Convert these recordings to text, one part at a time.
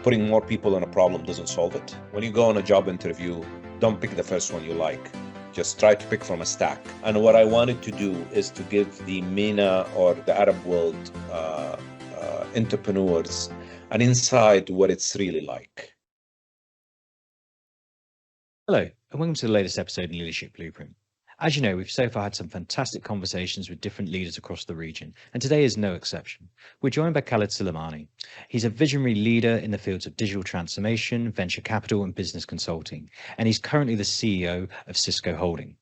putting more people on a problem doesn't solve it. When you go on a job interview, don't pick the first one you like. Just try to pick from a stack. And what I wanted to do is to give the MENA or the Arab world entrepreneurs an insight what it's really like. Hello, and welcome to the latest episode in Leadership Blueprint. As you know, we've so far had some fantastic conversations with different leaders across the region, and today is no exception. We're joined by Khalid Suleimani. He's a visionary leader in the fields of digital transformation, venture capital, and business consulting, and he's currently the CEO of SISCO Holding.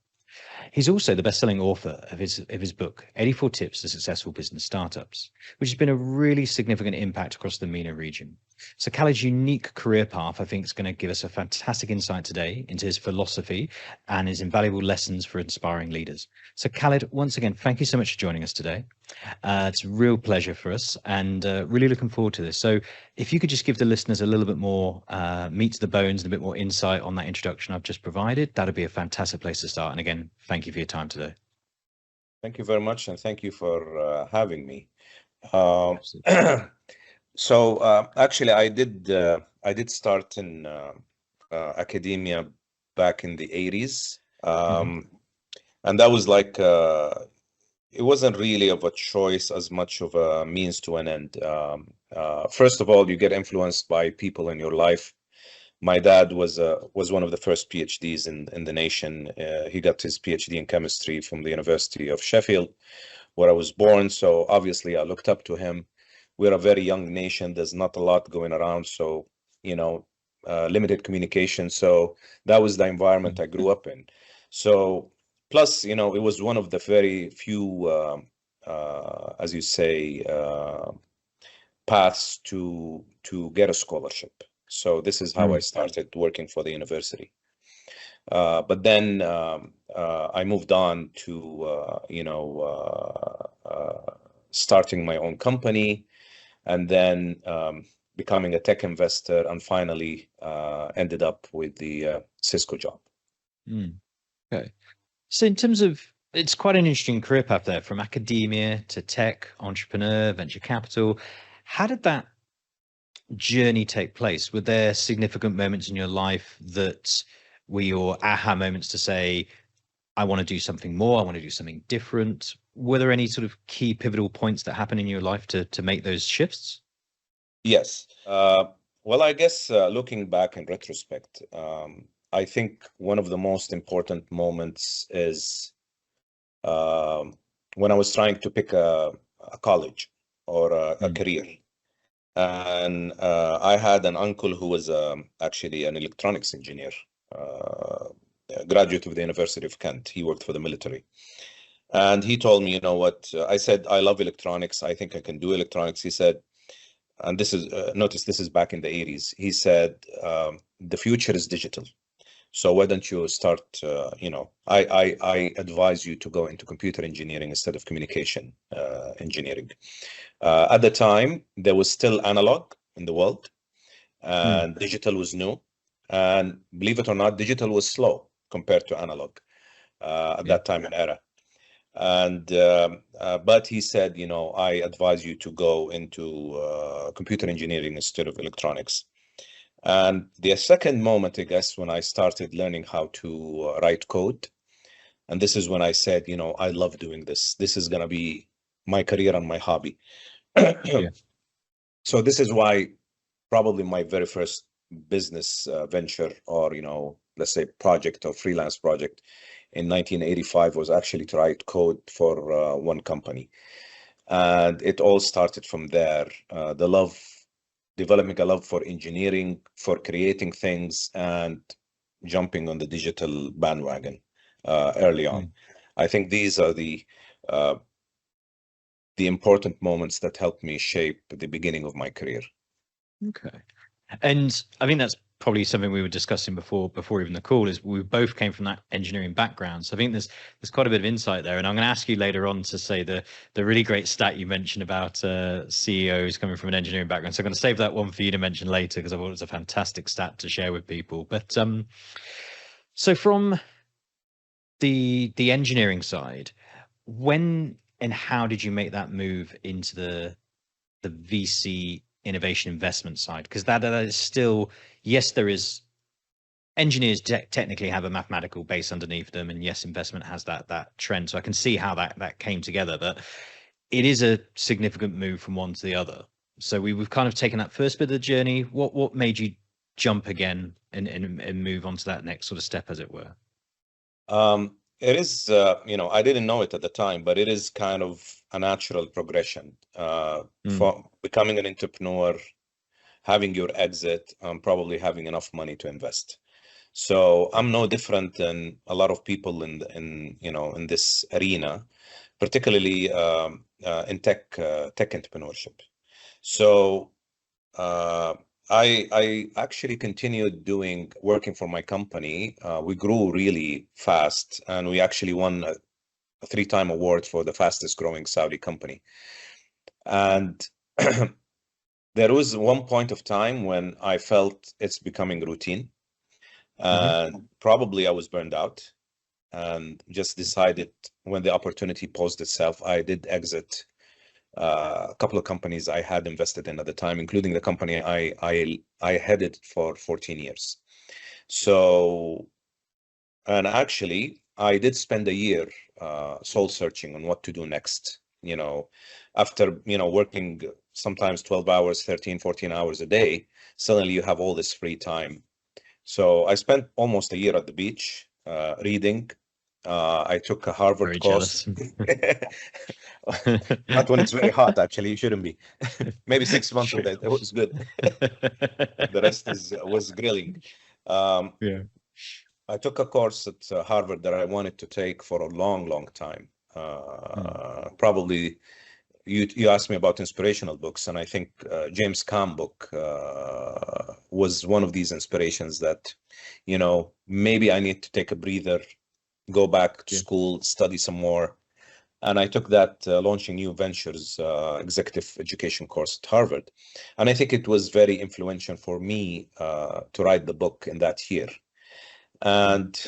He's also the best-selling author of his book, 84 Tips to Successful Business Startups, which has been a really significant impact across the MENA region. So Khalid's unique career path, I think, is going to give us a fantastic insight today into his philosophy and his invaluable lessons for inspiring leaders. So Khalid, once again, thank you so much for joining us today. It's a real pleasure for us and really looking forward to this. So if you could just give the listeners a little bit more meat to the bones and a bit more insight on that introduction I've just provided, that'd be a fantastic place to start. And again, thank you for your time today. Thank you very much, and thank you for having me. So actually, I did start in academia back in the 80s, and that was like it wasn't really of a choice as much of a means to an end. First of all, you get influenced by people in your life. My dad was one of the first PhDs in the nation. He got his PhD in chemistry from the University of Sheffield, where I was born. So obviously, I looked up to him. We're a very young nation. There's not a lot going around, so limited communication. So that was the environment I grew up in. So plus, it was one of the very few, as you say, paths to get a scholarship. So this is how I started working for the university. But then I moved on to starting my own company, and then becoming a tech investor, and finally ended up with the SISCO job. Okay. So in terms of, it's quite an interesting career path there, from academia to tech, entrepreneur, venture capital. How did that journey take place? Were there significant moments in your life that were your aha moments to say, I want to do something more, I want to do something different? Were there any sort of key pivotal points that happened in your life to make those shifts? Yes. Well, I guess looking back in retrospect, I think one of the most important moments is when I was trying to pick a college or a career. And I had an uncle who was actually an electronics engineer, a graduate of the University of Kent. He worked for the military. And he told me, you know what, I said, I love electronics. I think I can do electronics. He said, and this is, notice this is back in the 80s. He said, the future is digital. So why don't you start, I advise you to go into computer engineering instead of communication engineering. At the time, there was still analog in the world, and digital was new. And believe it or not, digital was slow compared to analog at that time and era. And but he said, I advise you to go into computer engineering instead of electronics. And the second moment, I guess, when I started learning how to write code, and this is when I said, I love doing this. This is going to be my career and my hobby. So this is why probably my very first business venture, or, let's say project or freelance project in 1985 was actually to write code for one company. And it all started from there. Developing a love for engineering, for creating things, and jumping on the digital bandwagon early on. I think these are the important moments that helped me shape the beginning of my career. Okay. And I think that's probably something we were discussing before even the call, is we both came from that engineering background. So I think there's quite a bit of insight there. And I'm going to ask you later on to say the really great stat you mentioned about CEOs coming from an engineering background. So I'm going to save that one for you to mention later, because I thought it was a fantastic stat to share with people. But so from the engineering side, when and how did you make that move into the VC innovation investment side? Because that is still, yes, there is engineers technically have a mathematical base underneath them, and yes, investment has that trend. So I can see how that came together, but it is a significant move from one to the other. So we've kind of taken that first bit of the journey. What made you jump again and move on to that next sort of step, as it were? It is, I didn't know it at the time, but it is kind of a natural progression for becoming an entrepreneur, having your exit, probably having enough money to invest. So I'm no different than a lot of people in this arena, particularly in tech entrepreneurship. So I actually continued working for my company. We grew really fast, and we actually won a 3-time award for the fastest growing Saudi company. And there was one point of time when I felt it's becoming routine, and probably I was burned out, and just decided when the opportunity posed itself, I did exit a couple of companies I had invested in at the time, including the company I headed for 14 years. So, and actually, I did spend a year soul searching on what to do next. After working sometimes 12 hours, 13, 14 hours a day, suddenly you have all this free time. So I spent almost a year at the beach reading. I took a Harvard Very course. jealous. Not when it's very hot, actually. You shouldn't be. Maybe 6 months of that. It was good. The rest was grilling. Yeah. I took a course at Harvard that I wanted to take for a long, long time. Probably you asked me about inspirational books, and I think James Caan book was one of these inspirations that, maybe I need to take a breather, go back to school, study some more. And I took that Launching New Ventures executive education course at Harvard. And I think it was very influential for me to write the book in that year. And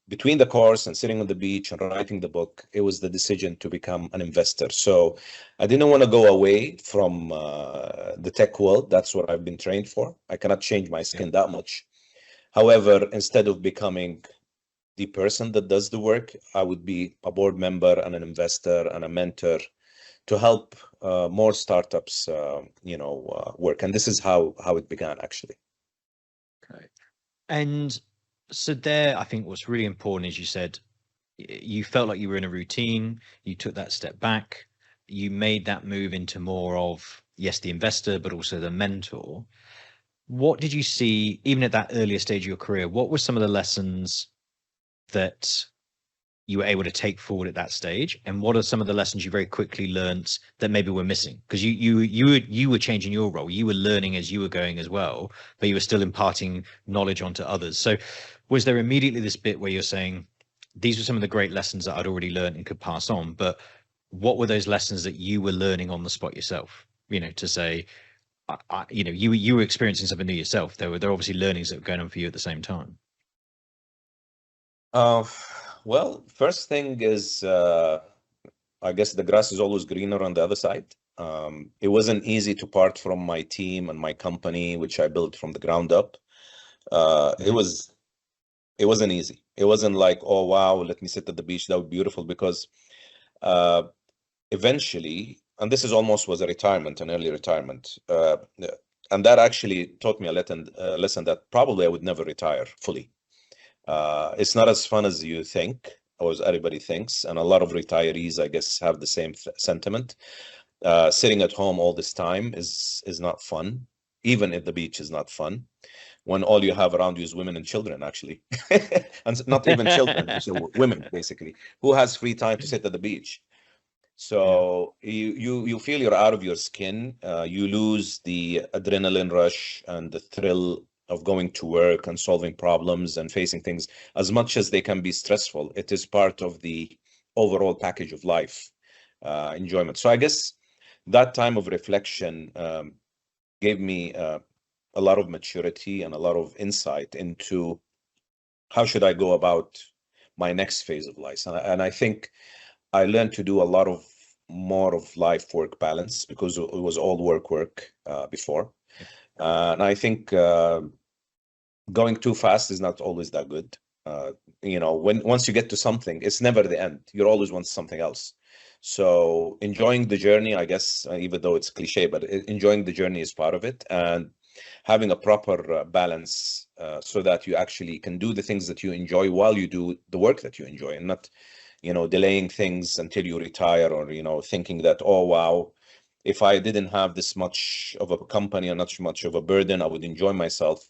between the course and sitting on the beach and writing the book, it was the decision to become an investor. So I didn't want to go away from the tech world. That's what I've been trained for. I cannot change my skin that much. However, instead of becoming the person that does the work, I would be a board member and an investor and a mentor to help more startups, work. And this is how it began, actually. Okay. And so there, I think what's really important is you said you felt like you were in a routine, you took that step back, you made that move into more of, yes, the investor, but also the mentor. What did you see, even at that earlier stage of your career? What were some of the lessons that you were able to take forward at that stage, and what are some of the lessons you very quickly learned that maybe were missing? Because you were changing your role, you were learning as you were going as well, but you were still imparting knowledge onto others. So was there immediately this bit where you're saying these were some of the great lessons that I'd already learned and could pass on, but what were those lessons that you were learning on the spot yourself, to say, you were experiencing something new yourself? There were obviously learnings that were going on for you at the same time. Well, first thing is, I guess the grass is always greener on the other side. It wasn't easy to part from my team and my company, which I built from the ground up. It wasn't easy. It wasn't like, oh, wow, let me sit at the beach. That would be beautiful, because eventually, and this is almost was a retirement, an early retirement. And that actually taught me a lesson that probably I would never retire fully. It's not as fun as you think, or as everybody thinks. And a lot of retirees, I guess, have the same sentiment. Sitting at home all this time is not fun. Even if the beach is not fun, when all you have around you is women and children, actually. And not even children, so women, basically, who has free time to sit at the beach. So you feel you're out of your skin. You lose the adrenaline rush and the thrill of going to work and solving problems and facing things. As much as they can be stressful, it is part of the overall package of life, enjoyment. So I guess that time of reflection gave me a lot of maturity and a lot of insight into how should I go about my next phase of life. And I think I learned to do a lot of more of life-work balance because it was all work before. And I think going too fast is not always that good. Once you get to something, it's never the end. You always want something else. So enjoying the journey, I guess, even though it's cliche, but enjoying the journey is part of it, and having a proper balance so that you actually can do the things that you enjoy while you do the work that you enjoy, and not, delaying things until you retire, or, thinking that, oh, wow, if I didn't have this much of a company or not much of a burden, I would enjoy myself.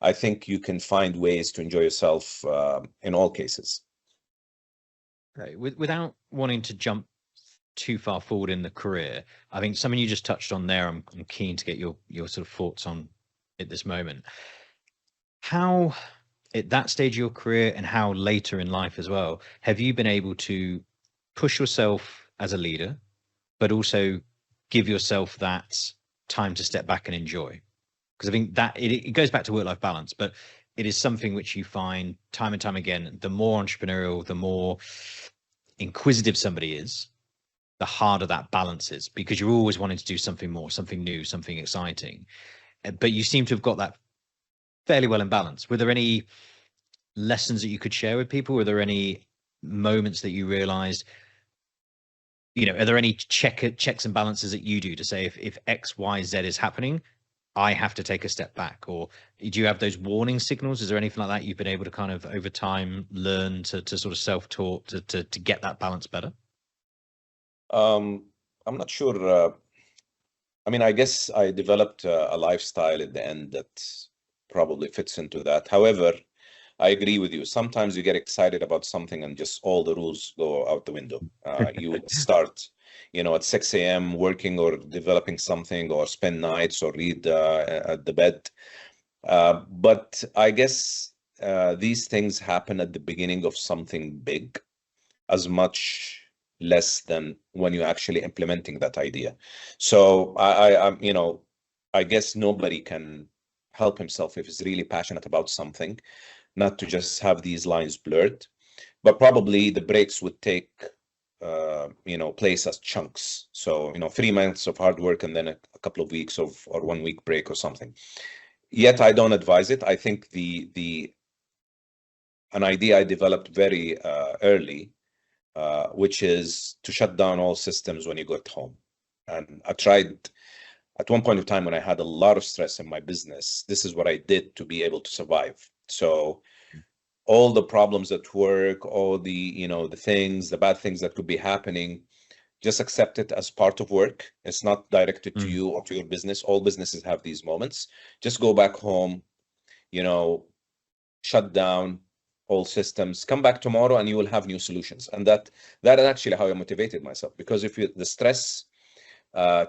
I think you can find ways to enjoy yourself in all cases. Right. Without wanting to jump too far forward in the career, I think something you just touched on there, I'm keen to get your sort of thoughts on at this moment. How, at that stage of your career and how later in life as well, have you been able to push yourself as a leader, but also give yourself that time to step back and enjoy? Because I think that it goes back to work-life balance, but it is something which you find time and time again, the more entrepreneurial, the more inquisitive somebody is, the harder that balance is, because you're always wanting to do something more, something new, something exciting. But you seem to have got that fairly well in balance. Were there any lessons that you could share with people? Were there any moments that you realized, are there any checks and balances that you do to say, if X, Y, Z is happening, I have to take a step back? Or do you have those warning signals? Is there anything like that you've been able to kind of over time learn to sort of self-taught to get that balance better? I'm not sure. I guess I developed a lifestyle at the end that probably fits into that. However, I agree with you. Sometimes you get excited about something and just all the rules go out the window. You would start, at 6 a.m. working or developing something, or spend nights or read at the bed. But I guess these things happen at the beginning of something big, as much less than when you're actually implementing that idea. So I guess nobody can help himself if he's really passionate about something, not to just have these lines blurred. But probably the breaks would take place as chunks. So 3 months of hard work and then a couple of weeks or 1 week break or something. Yet I don't advise it. I think an idea I developed very early, which is to shut down all systems when you get home. And I tried at one point of time when I had a lot of stress in my business. This is what I did to be able to survive. So all the problems at work, all the the bad things that could be happening, just accept it as part of work. It's not directed to you or to your business. All businesses have these moments. Just go back home, shut down all systems, come back tomorrow and you will have new solutions. And that is actually how I motivated myself, because if the stress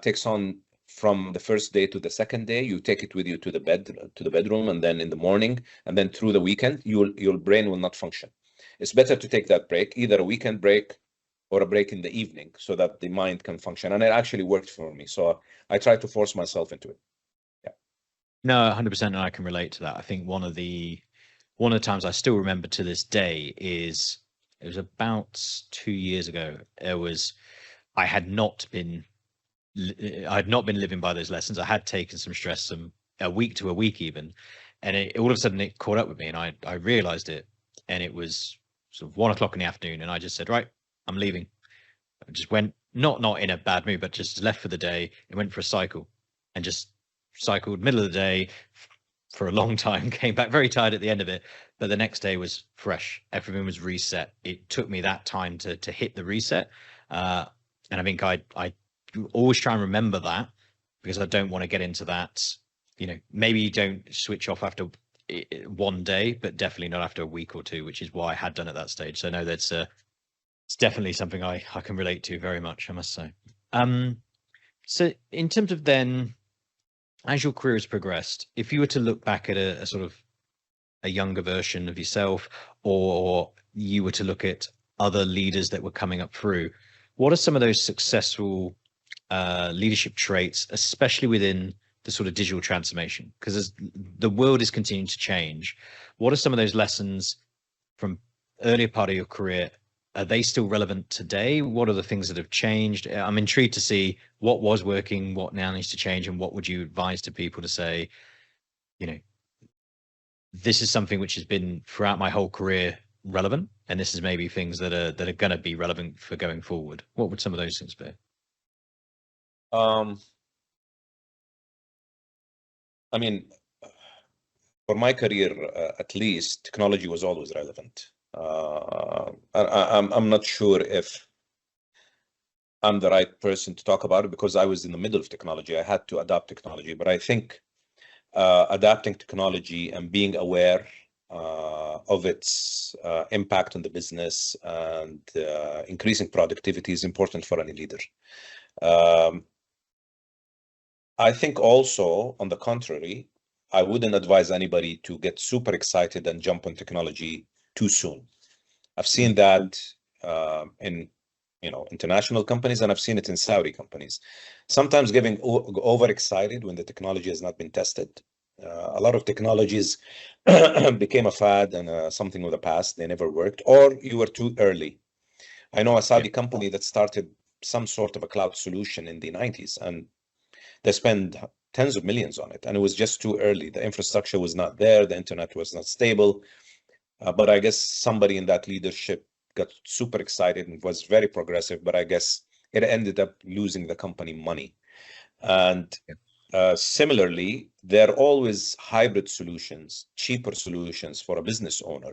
takes on from the first day to the second day, you take it with you to the bedroom, and then in the morning, and then through the weekend, your brain will not function. It's better to take that break, either a weekend break or a break in the evening, so that the mind can function. And it actually worked for me. So I try to force myself into it. Yeah. No, 100%. And I can relate to that. I think one of the times I still remember to this day is, it was about 2 years ago. I had not been living by those lessons. I had taken some stress, a week to a week even, and all of a sudden it caught up with me, and I realized it, and it was sort of 1 o'clock in the afternoon, and I just said, right, I'm leaving. I just went, not in a bad mood, but just left for the day and went for a cycle, and just cycled middle of the day for a long time, came back very tired at the end of it, but the next day was fresh. Everything was reset. It took me that time to hit the reset. And I think I always try and remember that, because I don't want to get into that, maybe you don't switch off after one day, but definitely not after a week or two, which is what I had done at that stage. So no, it's definitely something I can relate to very much, I must say. So in terms of then, as your career has progressed, if you were to look back at a sort of a younger version of yourself, or you were to look at other leaders that were coming up through, what are some of those successful leadership traits, especially within the sort of digital transformation? Because as the world is continuing to change, what are some of those lessons from earlier part of your career are they still relevant today? What are the things that have changed? I'm intrigued to see what was working, what now needs to change, and what would you advise to people to say, you know, this is something which has been throughout my whole career relevant, and this is maybe things that are going to be relevant for going forward. What would some of those things be? I mean, for my career, at least, technology was always relevant. I'm not sure if I'm the right person to talk about it because I was in the middle of technology. I had to adapt technology, but I think adapting technology and being aware of its impact on the business and increasing productivity is important for any leader. I think also, on the contrary, I wouldn't advise anybody to get super excited and jump on technology too soon. I've seen that in international companies, and I've seen it in Saudi companies. Sometimes getting overexcited when the technology has not been tested. A lot of technologies became a fad and something of the past. They never worked, or you were too early. I know a Saudi company that started some sort of a cloud solution in the 90s, and they spent tens of millions on it, and it was just too early. The infrastructure was not there, the internet was not stable. But I guess somebody in that leadership got super excited and was very progressive, but I guess it ended up losing the company money. And similarly, there are always hybrid solutions, cheaper solutions for a business owner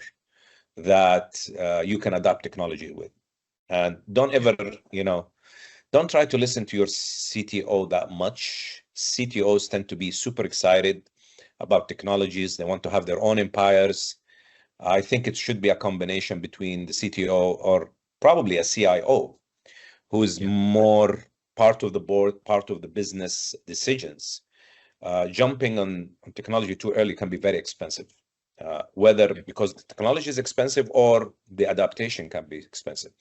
that you can adapt technology with. And don't ever, don't try to listen to your CTO that much. CTOs tend to be super excited about technologies. They want to have their own empires. I think it should be a combination between the CTO or probably a CIO, who is more part of the board, part of the business decisions. Jumping on technology too early can be very expensive, whether because the technology is expensive or the adaptation can be expensive.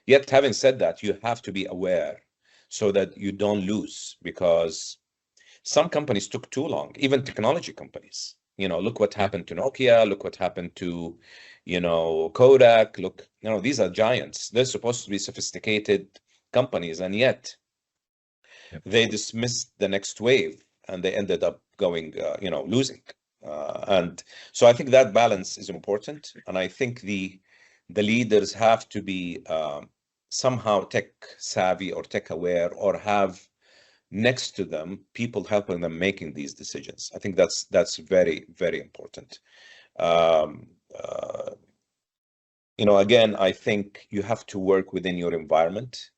Yet, having said that, you have to be aware so that you don't lose, because some companies took too long, even technology companies. Look what happened to Nokia, look what happened to, Kodak. Look, these are giants. They're supposed to be sophisticated companies, and yet they dismissed the next wave and they ended up going, losing. And so I think that balance is important. And I think the leaders have to be somehow tech savvy or tech aware, or have next to them people helping them making these decisions. I think that's very, very important. Again, I think you have to work within your environment.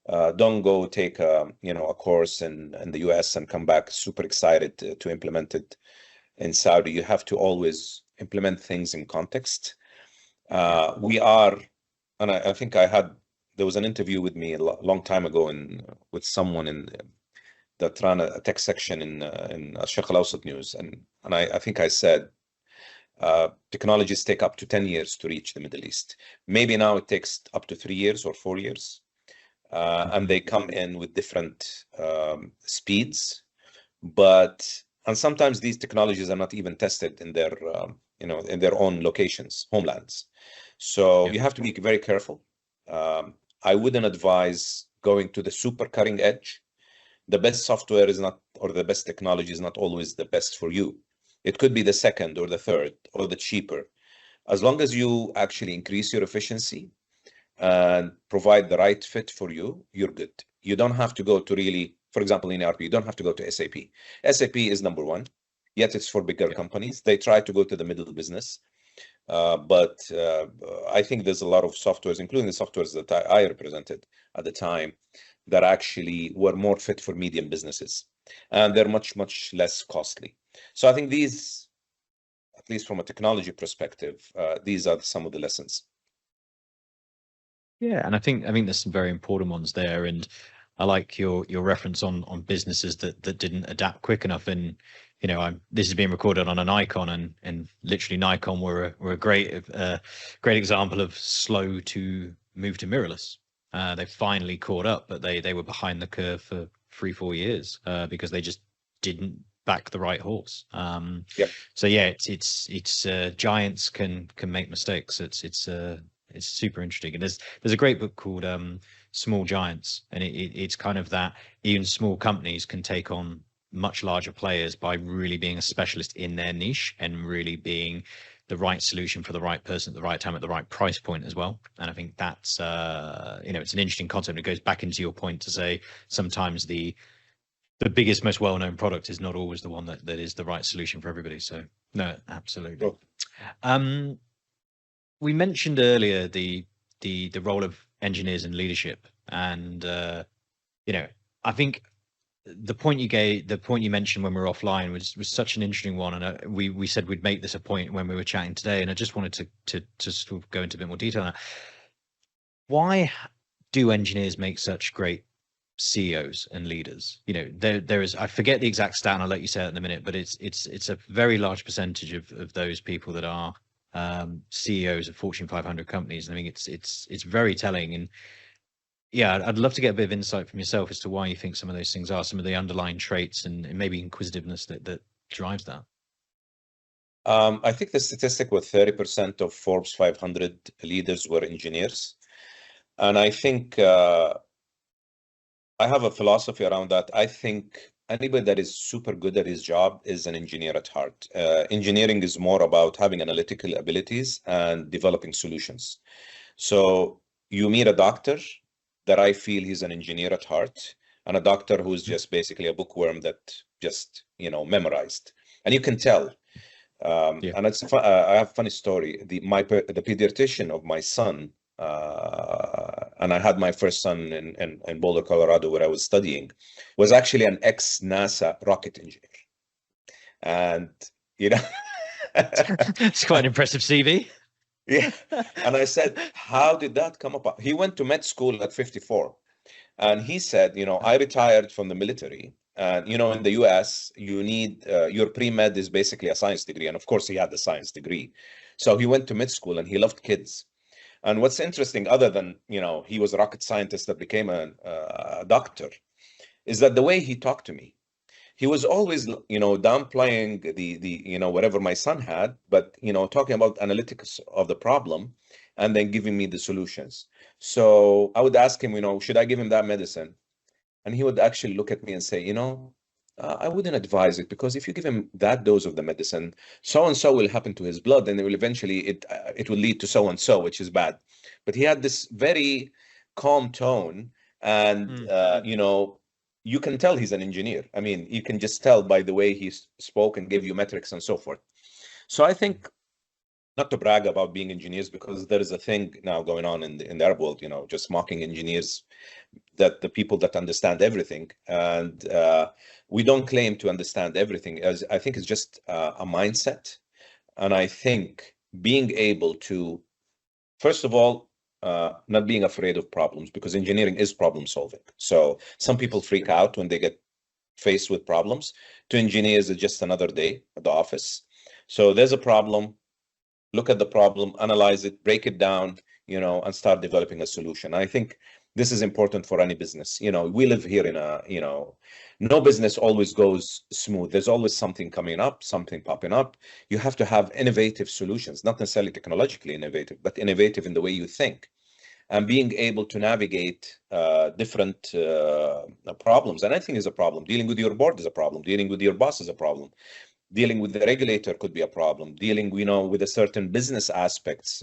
Don't go take a course in the US and come back super excited to implement it in Saudi. You have to always implement things in context. And I think there was an interview with me a long time ago with someone that ran a tech section in Sheikh Al Awsat News, and I think I said technologies take up to 10 years to reach the Middle East. Maybe now it takes up to 3 years or 4 years, and they come in with different speeds, and sometimes these technologies are not even tested in their in their own locations, homelands. So you have to be very careful. I wouldn't advise going to the super cutting edge. The best software is not, or the best technology is not always the best for you. It could be the second or the third or the cheaper. As long as you actually increase your efficiency and provide the right fit for you, you're good. You don't have to go to really, for example, in ERP, you don't have to go to SAP. SAP is number one, yet it's for bigger companies. They try to go to the middle business. But I think there's a lot of softwares, including the softwares that I represented at the time, that actually were more fit for medium businesses, and they're much, much less costly. So I think these, at least from a technology perspective, these are some of the lessons. Yeah, and I think there's some very important ones there, and I like your reference on businesses that didn't adapt quick enough. And this is being recorded on an Icon, and literally Nikon were a great example of slow to move to mirrorless. They finally caught up, but they were behind the curve for 3-4 years because they just didn't back the right horse. So yeah, it's giants can make mistakes. It's It's super interesting. And there's a great book called Small Giants, and it's kind of that even small companies can take on much larger players by really being a specialist in their niche and really being the right solution for the right person at the right time at the right price point as well. And I think that's it's an interesting concept. It goes back into your point to say sometimes the biggest, most well-known product is not always the one that is the right solution for everybody. So no, absolutely. We mentioned earlier the role of engineers in leadership, and I think the point you mentioned when we were offline was such an interesting one, and we said we'd make this a point when we were chatting today, and I just wanted to sort of go into a bit more detail on that. Why do engineers make such great CEOs and leaders? There is, I forget the exact stat, and I'll let you say it in a minute, but it's a very large percentage of those people that are CEOs of Fortune 500 companies. And I think it's very telling. And yeah, I'd love to get a bit of insight from yourself as to why you think some of those things are, some of the underlying traits and maybe inquisitiveness that drives that. I think the statistic was 30% of Forbes 500 leaders were engineers. And I think I have a philosophy around that. I think anybody that is super good at his job is an engineer at heart. Engineering is more about having analytical abilities and developing solutions. So you meet a doctor that I feel he's an engineer at heart, and a doctor who's just basically a bookworm that just, memorized. And you can tell. And it's I have a funny story. The pediatrician of my son, and I had my first son in Boulder, Colorado, where I was studying, was actually an ex-NASA rocket engineer. And, it's quite an impressive CV. Yeah. And I said, how did that come up? He went to med school at 54. And he said, I retired from the military. And, in the US, you need your pre-med is basically a science degree. And of course, he had the science degree. So he went to med school and he loved kids. And what's interesting, other than, he was a rocket scientist that became a doctor, is that the way he talked to me, he was always, downplaying the whatever my son had, but, talking about analytics of the problem and then giving me the solutions. So I would ask him, should I give him that medicine? And he would actually look at me and say, I wouldn't advise it, because if you give him that dose of the medicine, so-and-so will happen to his blood, and it will eventually, it will lead to so-and-so, which is bad. But he had this very calm tone, and, you can tell he's an engineer. I mean, you can just tell by the way he spoke and gave you metrics and so forth. So I think, not to brag about being engineers, because there is a thing now going on in the Arab world, just mocking engineers, that the people that understand everything. And we don't claim to understand everything. As I think it's just a mindset. And I think being able to, first of all, not being afraid of problems, because engineering is problem solving. So some people freak out when they get faced with problems. To engineers, it's just another day at the office. So there's a problem, look at the problem, analyze it, break it down, and start developing a solution. I think this is important for any business. We live here in no business always goes smooth. There's always something coming up, something popping up. You have to have innovative solutions, not necessarily technologically innovative, but innovative in the way you think. And being able to navigate different problems. And I think is a problem. Dealing with your board is a problem. Dealing with your boss is a problem. Dealing with the regulator could be a problem. Dealing, with a certain business aspects.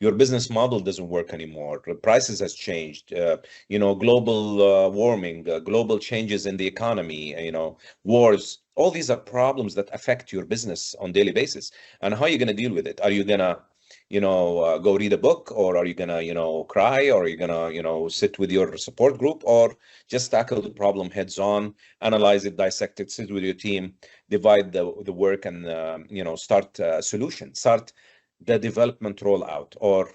Your business model doesn't work anymore. The prices has changed. Global warming, global changes in the economy, wars. All these are problems that affect your business on a daily basis. And how are you going to deal with it? Are you going to go read a book, or are you gonna, cry, or are you gonna, sit with your support group, or just tackle the problem heads on, analyze it, dissect it, sit with your team, divide the work, and, start a solution, start the development rollout, or,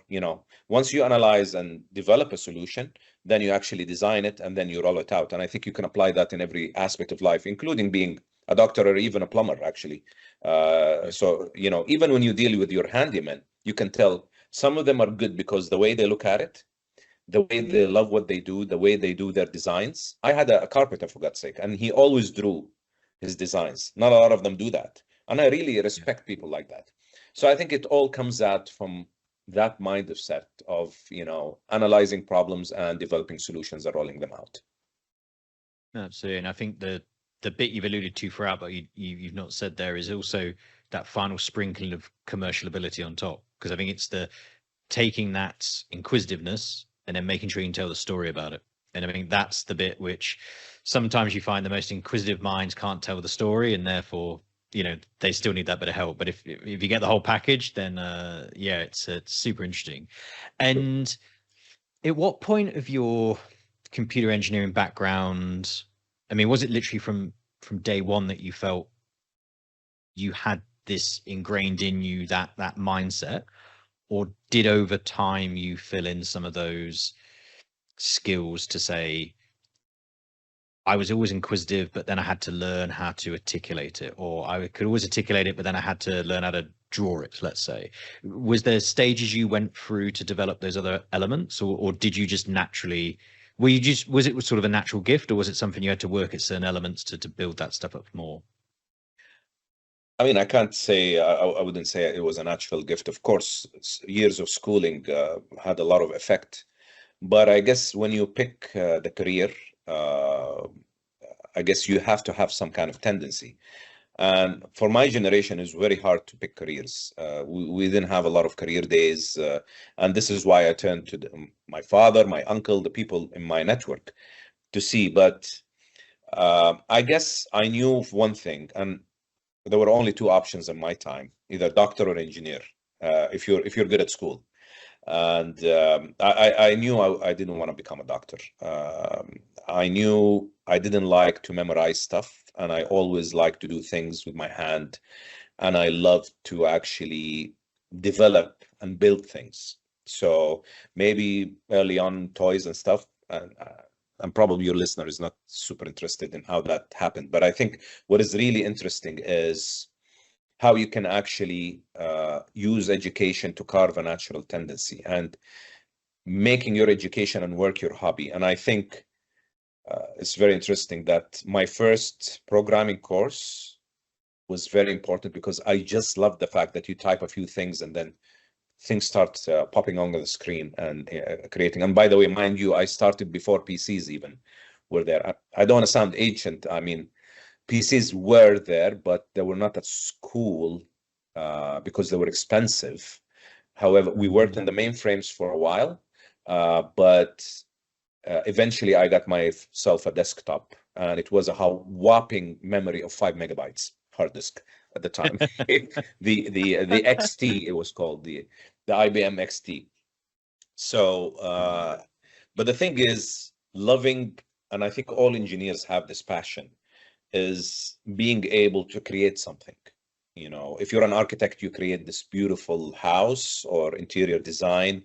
once you analyze and develop a solution, then you actually design it and then you roll it out. And I think you can apply that in every aspect of life, including being a doctor or even a plumber, actually. So, even when you deal with your handyman, you can tell some of them are good because the way they look at it, the way they love what they do, the way they do their designs. I had a carpenter, for God's sake, and he always drew his designs. Not a lot of them do that. And I really respect people like that. So I think it all comes out from that mindset of, analyzing problems and developing solutions and rolling them out. Absolutely. And I think the bit you've alluded to throughout, but you've not said there, is also that final sprinkling of commercial ability on top. Because I think it's the taking that inquisitiveness and then making sure you can tell the story about it. And I think that's the bit which sometimes you find the most inquisitive minds can't tell the story, and therefore, they still need that bit of help. But if you get the whole package, then yeah, it's super interesting. And at what point of your computer engineering background, I mean, was it literally from day one that you felt you had this ingrained in you, that mindset, or did over time you fill in some of those skills to say, I was always inquisitive, but then I had to learn how to articulate it, or I could always articulate it, but then I had to learn how to draw it, let's say? Was there stages you went through to develop those other elements, or did you just naturally, was it sort of a natural gift, or was it something you had to work at certain elements to build that stuff up more? I mean, I can't say, I wouldn't say it was a natural gift. Of course, years of schooling had a lot of effect. But I guess when you pick the career, I guess you have to have some kind of tendency. And for my generation, it's very hard to pick careers. We didn't have a lot of career days. And this is why I turned to my father, my uncle, the people in my network to see. But I guess I knew of one thing, and there were only two options in my time, either doctor or engineer, if you're good at school. And I knew I didn't want to become a doctor. I knew I didn't like to memorize stuff, and I always like to do things with my hand, and I love to actually develop and build things. So maybe early on toys and stuff, and probably your listener is not super interested in how that happened. But I think what is really interesting is how you can actually use education to carve a natural tendency and making your education and work your hobby. And I think it's very interesting that my first programming course was very important because I just love the fact that you type a few things and then things start popping on the screen and creating. And by the way, mind you, I started before PCs even were there. I don't want to sound ancient. I mean, PCs were there, but they were not as cool because they were expensive. However, we worked in the mainframes for a while, but eventually I got myself a desktop, and it was a whopping memory of 5 MB hard disk at the time. the XT, it was called the IBM XT. So, but the thing is, loving, and I think all engineers have this passion, is being able to create something. If you're an architect, you create this beautiful house or interior design.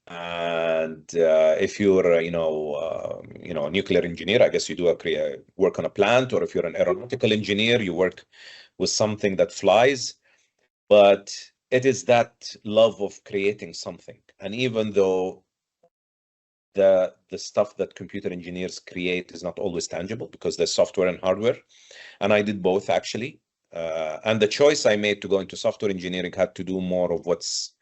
And if you're, a nuclear engineer, I guess you do work on a plant. Or if you're an aeronautical engineer, you work with something that flies. But it is that love of creating something. And even though the stuff that computer engineers create is not always tangible because there's software and hardware, and I did both actually. And the choice I made to go into software engineering had to do more of what's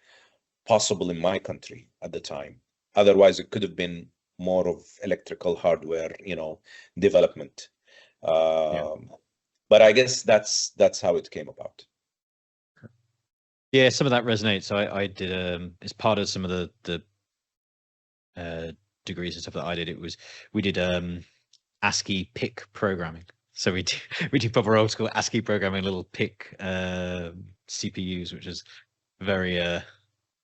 possible in my country at the time. Otherwise, it could have been more of electrical hardware, development. Yeah. But I guess that's how it came about. Yeah, some of that resonates. So I did as part of some of the degrees and stuff that I did, we did ASCII PIC programming. So we do proper old school ASCII programming, little PIC CPUs, which is very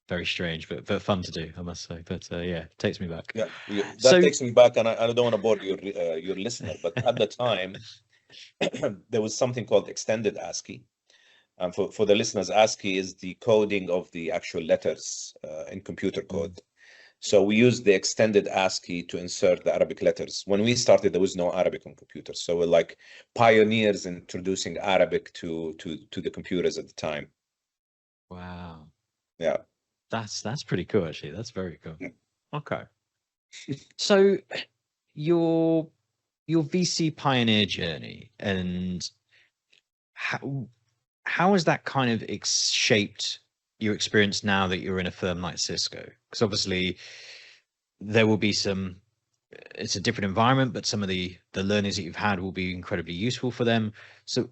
very strange, but fun to do, I must say. But yeah, it takes me back. Yeah, that takes me back, and I don't want to bore your listener, but at the time there was something called extended ASCII. And for the listeners, ASCII is the coding of the actual letters in computer code. So we used the extended ASCII to insert the Arabic letters. When we started, there was no Arabic on computers. So we're like pioneers in introducing Arabic to the computers at the time. Wow. Yeah. That's pretty cool, actually. That's very cool. Okay. So your VC pioneer journey, and how has that kind of shaped your experience now that you're in a firm like Cisco? Because obviously there will be it's a different environment, but some of the learnings that you've had will be incredibly useful for them. So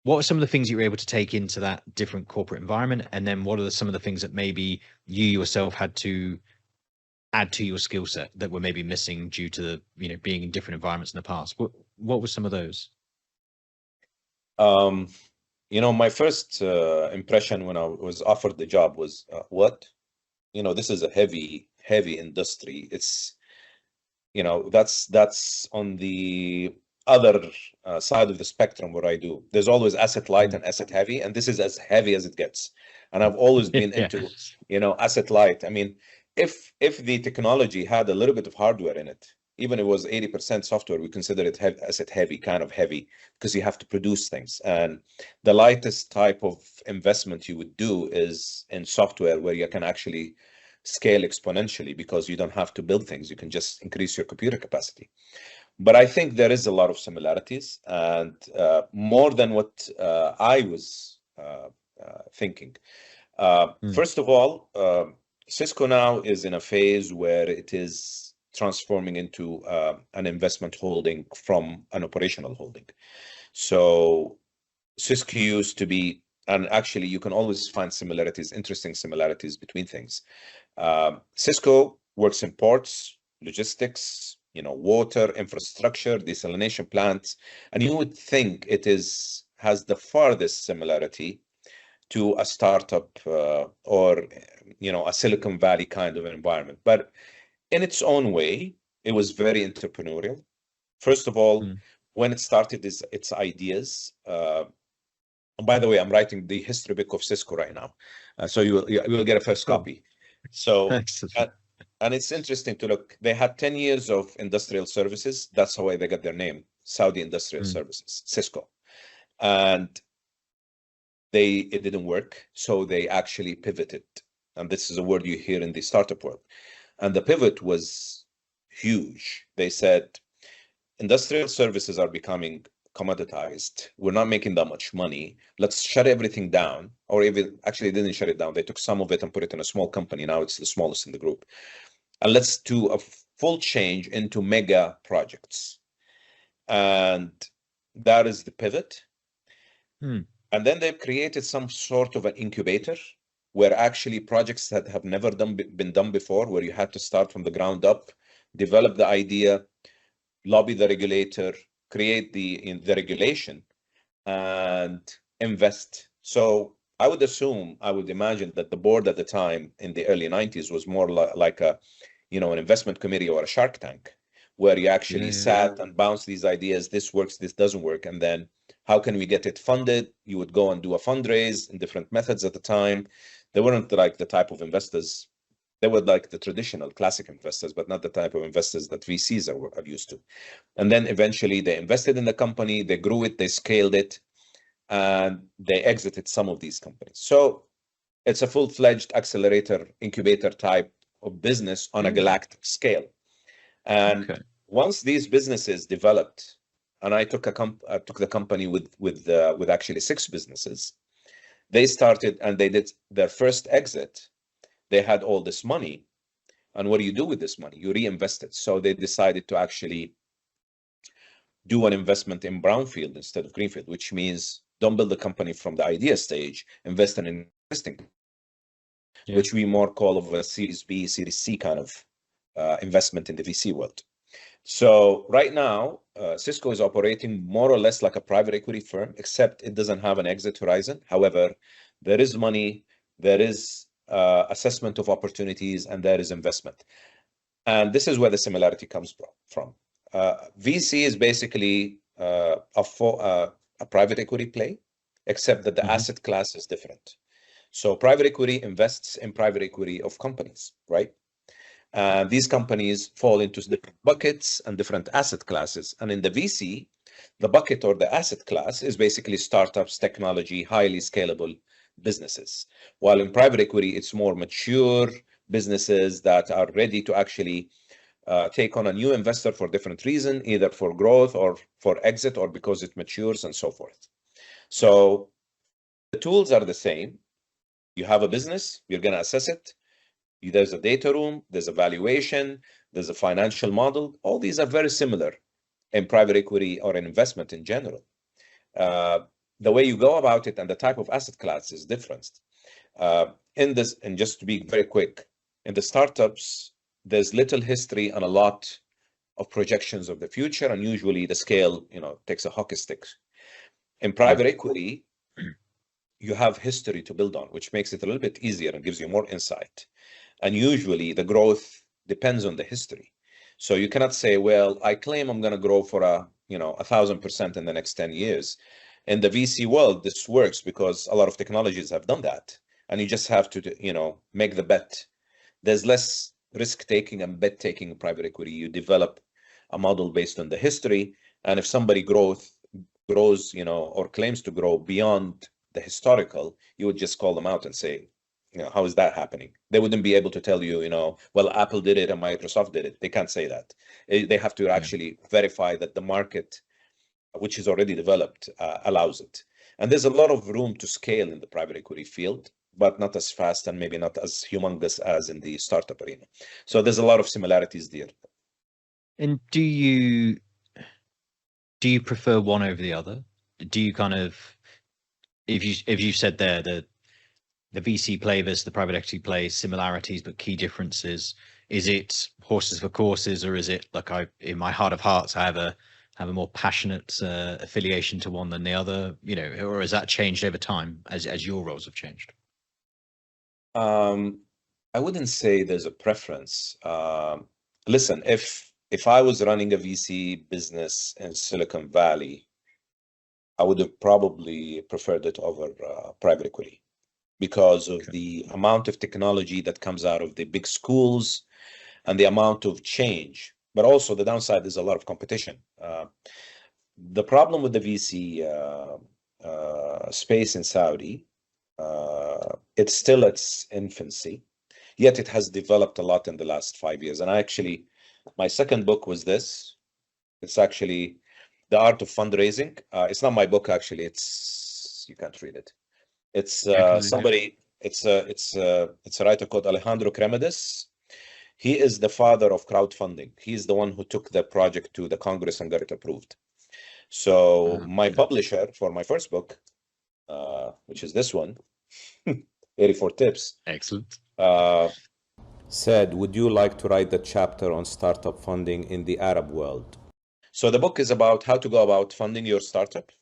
what are some of the things you were able to take into that different corporate environment? And then what are some of the things that maybe you yourself had to add to your skill set that were maybe missing due to being in different environments in the past? What were some of those? My first impression when I was offered the job was, what? This is a heavy industry. It's, that's on the other side of the spectrum where I do. There's always asset light and asset heavy, and this is as heavy as it gets. And I've always been Yeah. into, asset light. I mean, if the technology had a little bit of hardware in it, even it was 80% software, we consider it asset heavy, kind of heavy, because you have to produce things. And the lightest type of investment you would do is in software where you can actually scale exponentially because you don't have to build things. You can just increase your computer capacity. But I think there is a lot of similarities, and more than what I was thinking. First of all, Cisco now is in a phase where it is transforming into an investment holding from an operational holding. So Cisco used to be, and actually you can always find similarities, interesting similarities between things. Cisco works in ports, logistics, water, infrastructure, desalination plants, and you would think it has the farthest similarity to a startup or a Silicon Valley kind of environment. But in its own way, it was very entrepreneurial. First of all, when it started its ideas, by the way, I'm writing the history book of Cisco right now, so you will get a first copy. So, and it's interesting to look. They had 10 years of industrial services. That's how they got their name, Saudi Industrial Services, Cisco. And it didn't work, so they actually pivoted. And this is a word you hear in the startup world. And the pivot was huge. They said, industrial services are becoming commoditized. We're not making that much money. Let's shut everything down. Or even, actually, they didn't shut it down. They took some of it and put it in a small company. Now it's the smallest in the group. And let's do a full change into mega projects. And that is the pivot. And then they've created some sort of an incubator where actually projects that have never been done before, where you had to start from the ground up, develop the idea, lobby the regulator, create the regulation, and invest. So I would imagine that the board at the time in the early 90s was more like an investment committee or a Shark Tank, where you actually sat and bounced these ideas. This works, this doesn't work. And then how can we get it funded? You would go and do a fundraise in different methods at the time. They weren't like the type of investors. They were like the traditional classic investors, but not the type of investors that VCs are used to. And then eventually they invested in the company, they grew it, they scaled it, and they exited some of these companies. So it's a full-fledged accelerator, incubator type of business on a galactic scale. And once these businesses developed, and I took the company with actually 6 businesses, they started and they did their first exit. They had all this money, and what do you do with this money? You reinvest it. So they decided to actually do an investment in brownfield instead of greenfield, which means don't build a company from the idea stage, invest in an existing, which we more call of a Series B, Series C kind of investment in the VC world. So right now, Cisco is operating more or less like a private equity firm, except it doesn't have an exit horizon. However, there is money, there is assessment of opportunities, and there is investment. And this is where the similarity comes from. VC is basically a private equity play, except that the asset class is different. So private equity invests in private equity of companies, right? These companies fall into different buckets and different asset classes. And in the VC, the bucket or the asset class is basically startups, technology, highly scalable businesses. While in private equity, it's more mature businesses that are ready to actually take on a new investor for different reason, either for growth or for exit or because it matures and so forth. So the tools are the same. You have a business, you're going to assess it. There's a data room, there's a valuation, there's a financial model. All these are very similar in private equity or in investment in general. The way you go about it and the type of asset class is different. In this, and just to be very quick, in the startups, there's little history and a lot of projections of the future, and usually the scale, takes a hockey stick. In private equity, you have history to build on, which makes it a little bit easier and gives you more insight. And usually the growth depends on the history. So you cannot say, well, I claim I'm going to grow for 1,000% in the next 10 years. In the VC world, this works because a lot of technologies have done that. And you just have to, make the bet. There's less risk taking and bet taking in private equity. You develop a model based on the history. And if somebody grows, or claims to grow beyond the historical, you would just call them out and say, how is that happening? They wouldn't be able to tell you, well, Apple did it and Microsoft did it. They can't say that. They have to actually verify that the market, which is already developed, allows it. And there's a lot of room to scale in the private equity field, but not as fast and maybe not as humongous as in the startup arena. So there's a lot of similarities there. And do you prefer one over the other? Do you kind of, if you said there the VC play versus the private equity play, similarities but key differences, is it horses for courses, or is it like in my heart of hearts, I have a more passionate affiliation to one than the other, or has that changed over time as your roles have changed? I wouldn't say there's a preference. Listen, if I was running a VC business in Silicon Valley, I would have probably preferred it over private equity because of the amount of technology that comes out of the big schools and the amount of change. But also the downside is a lot of competition. The problem with the VC space in Saudi, it's still its infancy, yet it has developed a lot in the last 5 years. And my second book was this. It's actually The Art of Fundraising. It's not my book, actually. You can't read it. It's it's a writer called Alejandro Cremades. He is the father of crowdfunding. He's the one who took the project to the Congress and got it approved. So my publisher for my first book, which is this one, 84 Tips. Excellent. Said, would you like to write the chapter on startup funding in the Arab world? So the book is about how to go about funding your startup.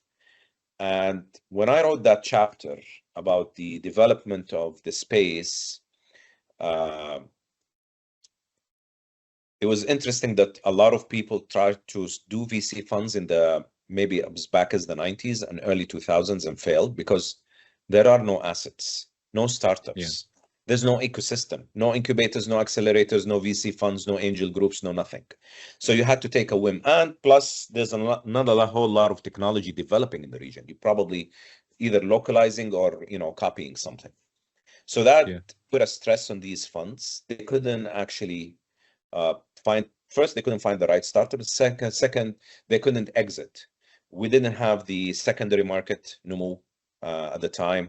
And when I wrote that chapter about the development of the space, it was interesting that a lot of people tried to do VC funds maybe it was back as the 90s and early 2000s and failed because there are no assets, no startups. Yeah. There's no ecosystem, no incubators, no accelerators, no VC funds, no angel groups, no nothing. So you had to take a whim. And plus, there's not a whole lot of technology developing in the region. You're probably either localizing or copying something. So that put a stress on these funds. They couldn't actually they couldn't find the right startup. Second, they couldn't exit. We didn't have the secondary market, Numu, at the time.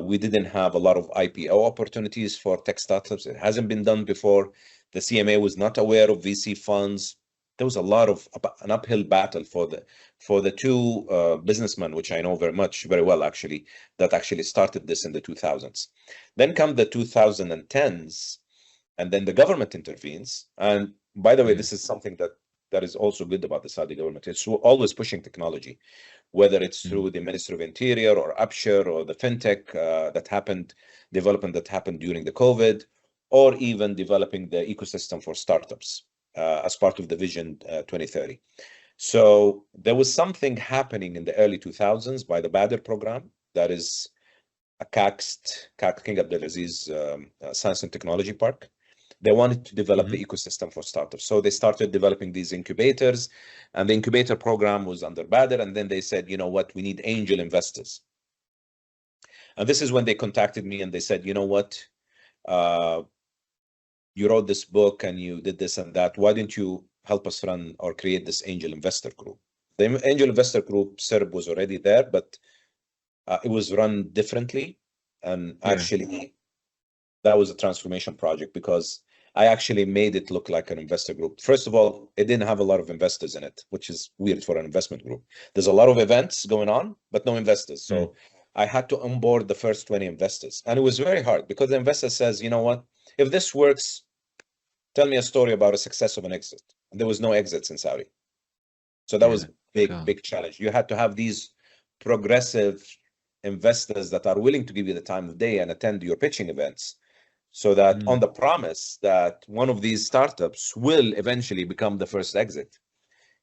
We didn't have a lot of IPO opportunities for tech startups. It hasn't been done before. The CMA was not aware of VC funds. There was a lot of an uphill battle for the two businessmen, which I know very well, actually, that actually started this in the 2000s. Then come the 2010s, and then the government intervenes. And by the way, this is something that is also good about the Saudi government. It's always pushing technology, whether it's through the Ministry of Interior or Upshur or the fintech development that happened during the COVID, or even developing the ecosystem for startups as part of the Vision 2030. So there was something happening in the early 2000s by the Badr program, that is a King Abdulaziz Science and Technology Park. They wanted to develop the ecosystem for startups. So they started developing these incubators, and the incubator program was under Badr. And then they said, you know what, we need angel investors. And this is when they contacted me and they said, you know what, you wrote this book and you did this and that. Why didn't you help us run or create this angel investor group? The angel investor group, SERB, was already there, but it was run differently. And Yeah. actually, that was a transformation project because I actually made it look like an investor group. First of all, it didn't have a lot of investors in it, which is weird for an investment group. There's a lot of events going on, but no investors. So I had to onboard the first 20 investors. And it was very hard because the investor says, you know what, if this works, tell me a story about a success of an exit. And there was no exits in Saudi. So that was Yeah. big, big challenge. You had to have these progressive investors that are willing to give you the time of day and attend your pitching events, so that on the promise that one of these startups will eventually become the first exit.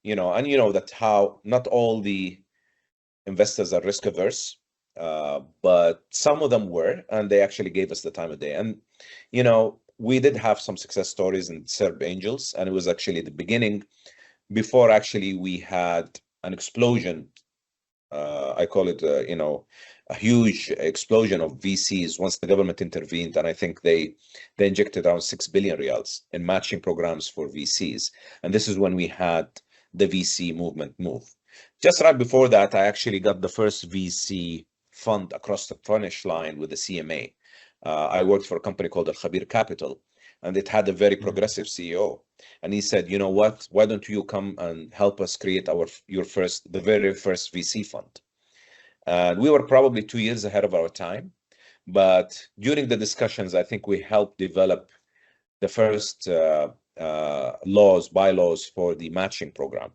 And that how not all the investors are risk averse, but some of them were, and they actually gave us the time of day. And we did have some success stories in Serb Angels, and it was actually the beginning before actually we had an explosion. I call it, a huge explosion of VCs once the government intervened, and I think they injected around 6 billion riyals in matching programs for VCs, and this is when we had the VC movement move. Just right before that, I actually got the first VC fund across the finish line with the CMA. I worked for a company called Al Khabir Capital, and it had a very progressive CEO. And he said, you know what, why don't you come and help us create the very first VC fund? And we were probably 2 years ahead of our time. But during the discussions, I think we helped develop the first bylaws for the matching program.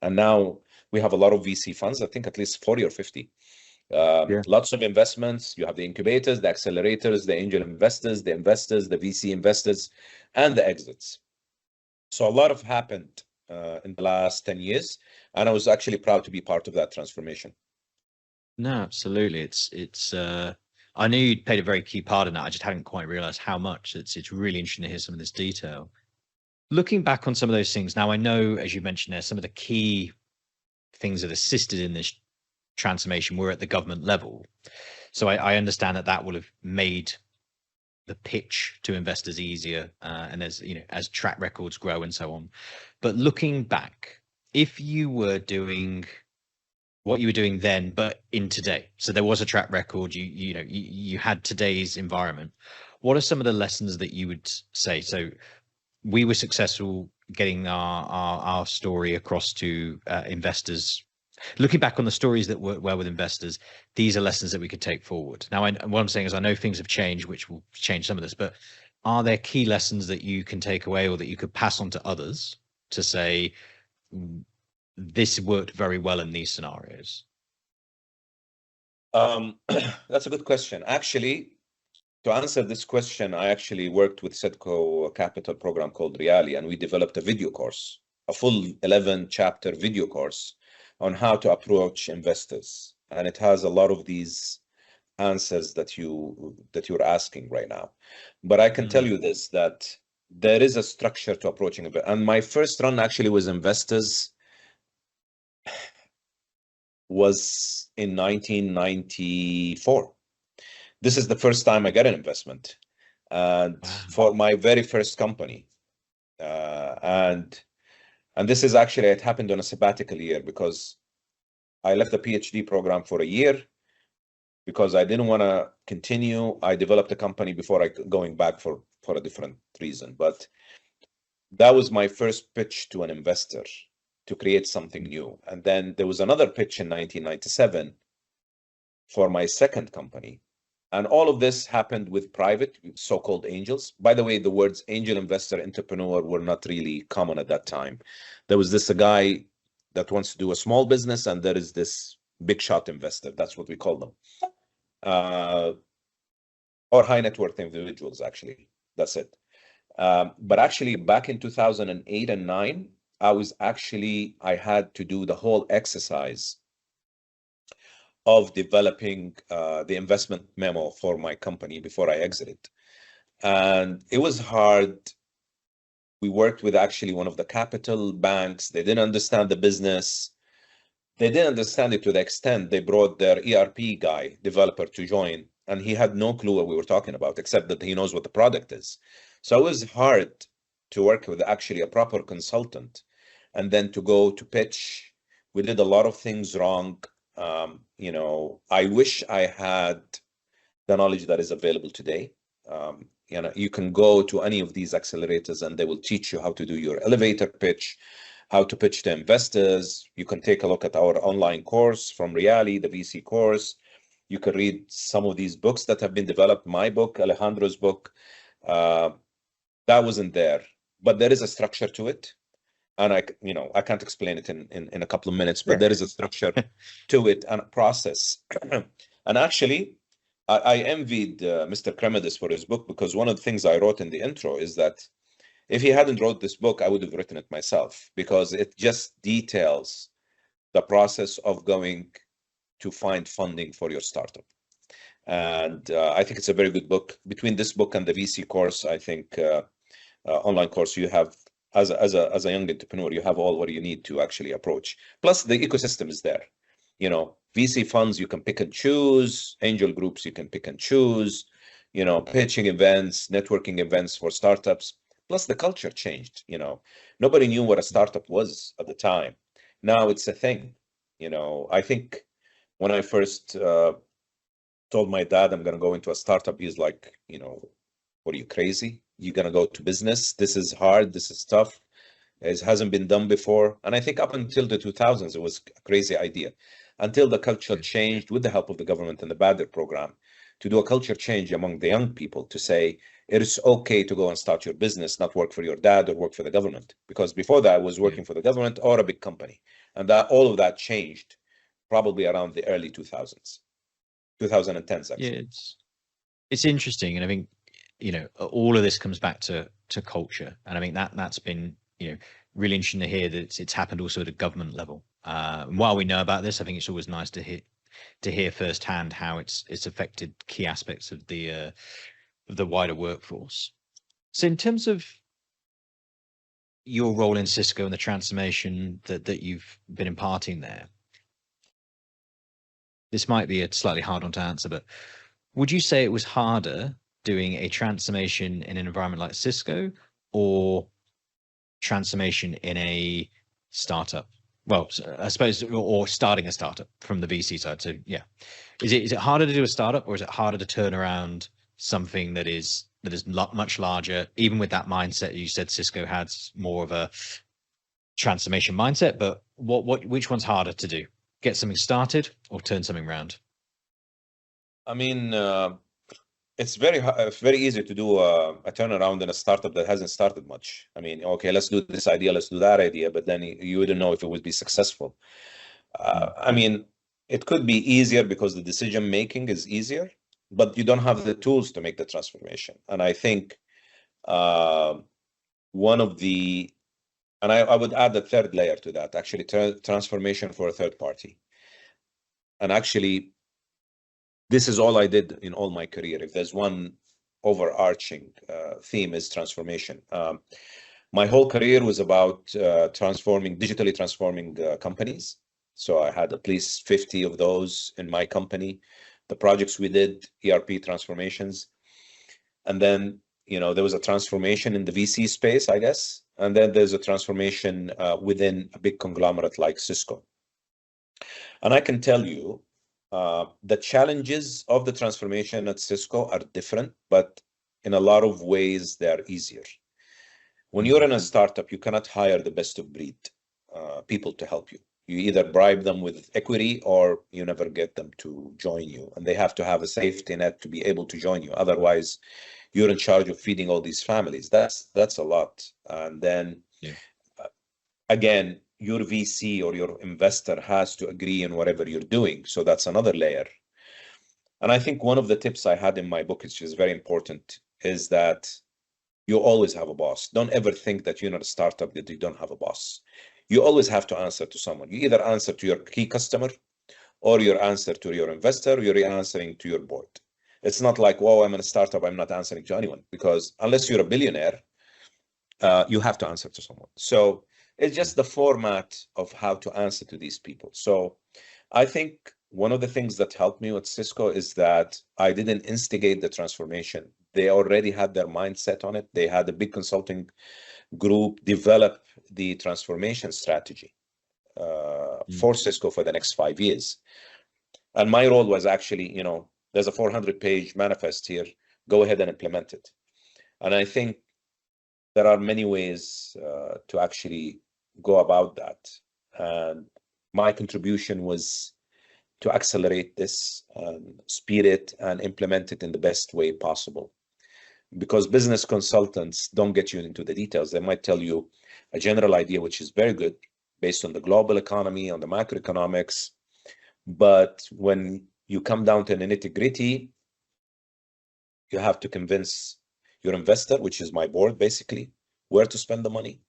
And now we have a lot of VC funds, I think at least 40 or 50. Lots of investments. You have the incubators, the accelerators, the angel investors, the VC investors, and the exits. So a lot have happened in the last 10 years, and I was actually proud to be part of that transformation. No, absolutely. It's I knew you'd played a very key part in that. I just hadn't quite realized how much. It's really interesting to hear some of this detail. Looking back on some of those things, now I know, as you mentioned there, some of the key things that assisted in this transformation were at the government level. So I understand that will have made the pitch to investors easier, and as track records grow and so on. But looking back, if you were doing what you were doing then, but in today, so there was a track record, you had today's environment. What are some of the lessons that you would say? So we were successful getting our story across to investors. Looking back on the stories that worked well with investors, these are lessons that we could take forward. Now, what I'm saying is I know things have changed, which will change some of this, but are there key lessons that you can take away or that you could pass on to others to say, this worked very well in these scenarios? That's a good question. Actually, to answer this question, I actually worked with SISCO Capital program called Reali, and we developed a video course, a full 11-chapter video course on how to approach investors. And it has a lot of these answers that you're asking right now. But I can tell you this, that there is a structure to approaching it. And my first run actually with investors was in 1994. This is the first time I got an investment, and for my very first company. And this is actually, it happened on a sabbatical year because I left the PhD program for a year because I didn't want to continue. I developed a company before going back for a different reason. But that was my first pitch to an investor to create something new. And then there was another pitch in 1997 for my second company. And all of this happened with private, so-called angels. By the way, the words angel investor, entrepreneur were not really common at that time. There was a guy that wants to do a small business, and there is this big shot investor. That's what we call them. Or high net worth individuals, actually. That's it. But actually, back in 2008 and 9, I had to do the whole exercise of developing the investment memo for my company before I exited. And it was hard. We worked with actually one of the capital banks. They didn't understand the business. They didn't understand it to the extent they brought their ERP guy, developer, to join. And he had no clue what we were talking about, except that he knows what the product is. So it was hard to work with actually a proper consultant. And then to go to pitch, we did a lot of things wrong. I wish I had the knowledge that is available today. You can go to any of these accelerators and they will teach you how to do your elevator pitch, how to pitch to investors. You can take a look at our online course from Reali, the VC course. You can read some of these books that have been developed. My book, Alejandro's book, that wasn't there, but there is a structure to it. And I can't explain it in a couple of minutes, but there is a structure to it and a process. And actually, I envied Mr. Kremidis for his book, because one of the things I wrote in the intro is that if he hadn't wrote this book, I would have written it myself, because it just details the process of going to find funding for your startup. And I think it's a very good book. Between this book and the VC course, I think online course, you have, as a young entrepreneur, you have all what you need to actually approach. Plus, the ecosystem is there. VC funds, you can pick and choose. Angel groups, you can pick and choose. Pitching events, networking events for startups. Plus, the culture changed. Nobody knew what a startup was at the time. Now it's a thing. I think when I first told my dad I'm going to go into a startup, he's like, what are you, crazy? You're going to go to business? This is hard. This is tough. It hasn't been done before. And I think up until the 2000s, it was a crazy idea, until the culture changed with the help of the government and the BADR program to do a culture change among the young people to say, it is okay to go and start your business, not work for your dad or work for the government. Because before that, I was working for the government or a big company. And that all of that changed probably around the early 2000s, 2010s, actually. Yeah, it's interesting. And I think, all of this comes back to culture. And I think that's been, really interesting to hear that it's happened also at a government level. And while we know about this, I think it's always nice to hear firsthand how it's affected key aspects of the wider workforce. So in terms of your role in Cisco and the transformation that you've been imparting there, this might be a slightly hard one to answer, but would you say it was harder doing a transformation in an environment like Cisco or transformation in a startup? Well, I suppose, or starting a startup from the VC side. So yeah, is it harder to do a startup, or is it harder to turn around something that is much larger? Even with that mindset, you said Cisco had more of a transformation mindset, but which one's harder to do? Get something started or turn something around? I mean, it's very easy to do a turnaround in a startup that hasn't started much. I mean, okay, let's do this idea, let's do that idea, but then you wouldn't know if it would be successful. I mean, it could be easier because the decision making is easier, but you don't have the tools to make the transformation. And I think one of the, and I would add a third layer to that, actually, transformation for a third party. And actually, this is all I did in all my career. If there's one overarching theme, is transformation. My whole career was about digitally transforming companies. So I had at least 50 of those in my company. The projects we did, ERP transformations. And then, there was a transformation in the VC space, I guess. And then there's a transformation within a big conglomerate like Cisco. And I can tell you, the challenges of the transformation at Cisco are different, but in a lot of ways, they're easier. When you're in a startup, you cannot hire the best of breed people to help you. You either bribe them with equity or you never get them to join you. And they have to have a safety net to be able to join you. Otherwise, you're in charge of feeding all these families. That's a lot. And then, again, your VC or your investor has to agree on whatever you're doing. So that's another layer. And I think one of the tips I had in my book, which is very important, is that you always have a boss. Don't ever think that you're not a startup that you don't have a boss. You always have to answer to someone. You either answer to your key customer or you answer to your investor, or you're answering to your board. It's not like, whoa, I'm in a startup, I'm not answering to anyone, because unless you're a billionaire, you have to answer to someone. So it's just the format of how to answer to these people. So I think one of the things that helped me with Cisco is that I didn't instigate the transformation. They already had their mindset on it. They had a big consulting group develop the transformation strategy for Cisco for the next 5 years. And my role was actually, there's a 400-page manifest here. Go ahead and implement it. And I think there are many ways to actually go about that. And my contribution was to accelerate this, speed it, and implement it in the best way possible. Because business consultants don't get you into the details. They might tell you a general idea, which is very good, based on the global economy, on the macroeconomics. But when you come down to the nitty-gritty, you have to convince your investor, which is my board, basically, where to spend the money.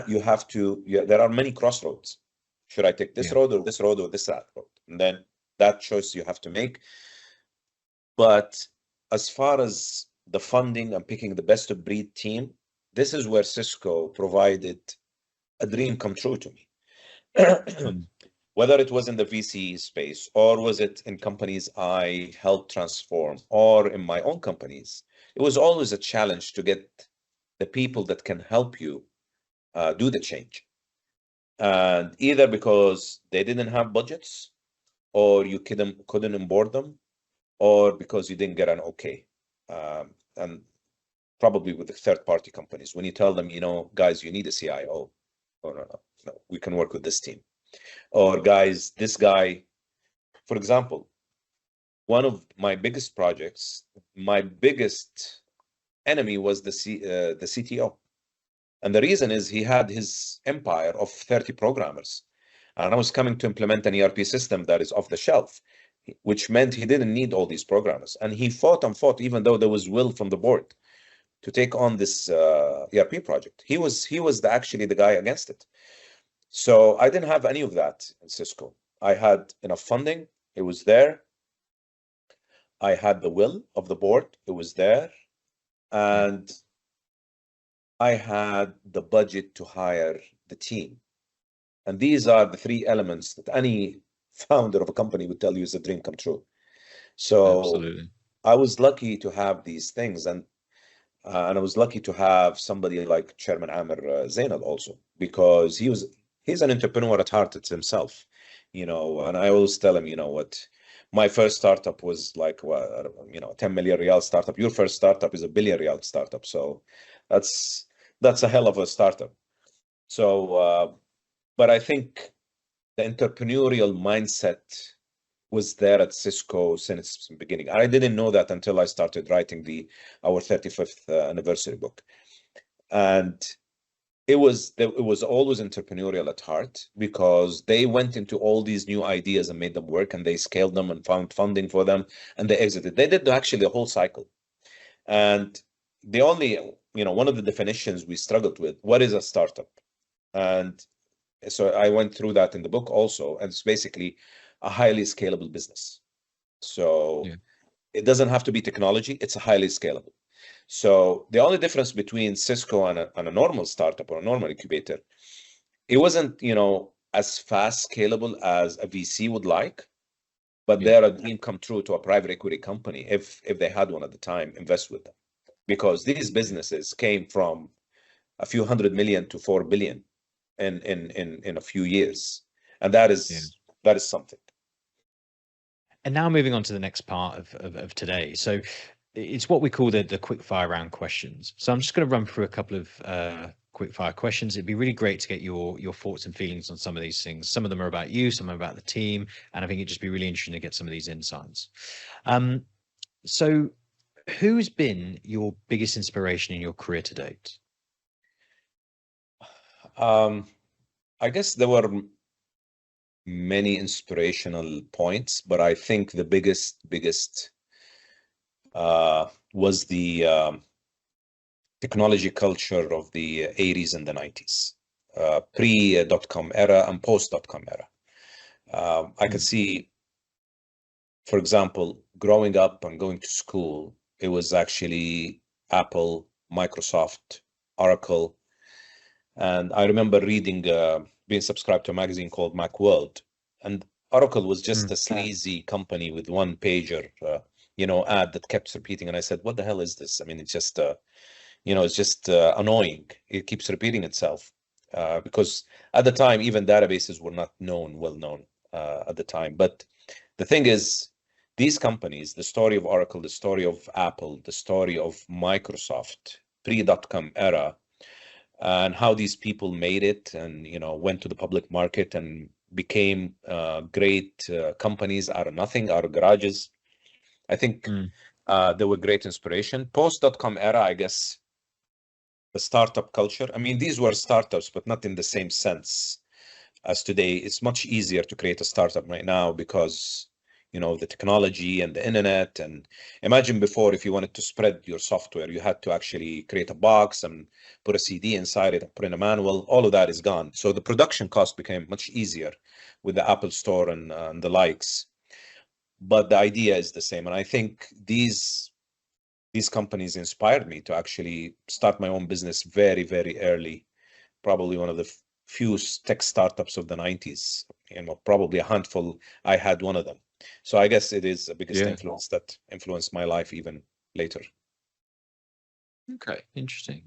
You have to, there are many crossroads. Should I take this road or this road or that road? And then that choice you have to make. But as far as the funding and picking the best of breed team, this is where Cisco provided a dream come true to me. Whether it was in the VC space or was it in companies I helped transform or in my own companies, it was always a challenge to get the people that can help you do the change. And either because they didn't have budgets, or you couldn't onboard them, or because you didn't get an okay. And probably with the third-party companies, when you tell them, guys, you need a CIO, or no, we can work with this team. Or guys, this guy, for example, one of my biggest projects, my biggest enemy was the CTO. And the reason is he had his empire of 30 programmers. And I was coming to implement an ERP system that is off the shelf, which meant he didn't need all these programmers. And he fought and fought, even though there was will from the board to take on this ERP project. He was actually the guy against it. So I didn't have any of that in Cisco. I had enough funding. It was there. I had the will of the board. It was there. And I had the budget to hire the team. And these are the three elements that any founder of a company would tell you is a dream come true. So absolutely. I was lucky to have these things. And I was lucky to have somebody like Chairman Amir Zainal also, because he's an entrepreneur at heart. It's himself, and I always tell him, what, my first startup was like, well, 10 million real startup. Your first startup is a billion real startup. So that's a hell of a startup. So, but I think the entrepreneurial mindset was there at Cisco since the beginning. I didn't know that until I started writing our 35th anniversary book. And it was always entrepreneurial at heart, because they went into all these new ideas and made them work, and they scaled them and found funding for them, and they exited. They did actually the whole cycle. And the only, one of the definitions we struggled with, what is a startup? And so I went through that in the book also, and it's basically a highly scalable business. So it doesn't have to be technology, it's a highly scalable. So the only difference between Cisco and a normal startup or a normal incubator, it wasn't, as fast scalable as a VC would like, but they're a dream come true to a private equity company if they had one at the time, invest with them. Because these businesses came from a few $100 million to $4 billion in a few years. And that is something. And now moving on to the next part of today. So it's what we call the quick fire round questions. So I'm just going to run through a couple of quick fire questions. It'd be really great to get your thoughts and feelings on some of these things. Some of them are about you, some are about the team, and I think it'd just be really interesting to get some of these insights. So who's been your biggest inspiration in your career to date? I guess there were many inspirational points, but I think the biggest was the technology culture of the 80s and the 90s, pre-dot-com era and post-dot-com era. I could see, for example, growing up and going to school, it was actually Apple, Microsoft, Oracle. And I remember reading, being subscribed to a magazine called Macworld, and Oracle was just a sleazy company with one pager, ad that kept repeating. And I said, what the hell is this? I mean, it's just, it's just annoying. It keeps repeating itself, because at the time, even databases were not well known at the time. But the thing is, these companies, the story of Oracle, the story of Apple, the story of Microsoft, pre-dot-com era, and how these people made it and, went to the public market and became great companies out of nothing, out of garages. I think they were great inspiration. Post-dot-com era, I guess, the startup culture. I mean, these were startups, but not in the same sense as today. It's much easier to create a startup right now because, the technology and the internet. And imagine before, if you wanted to spread your software, you had to actually create a box and put a CD inside it and put in a manual. All of that is gone. So the production cost became much easier with the Apple Store and the likes. But the idea is the same. And I think these companies inspired me to actually start my own business very, very early. Probably one of the few tech startups of the 90s, probably a handful. I had one of them. So I guess it is the biggest influence that influenced my life even later. Okay, interesting.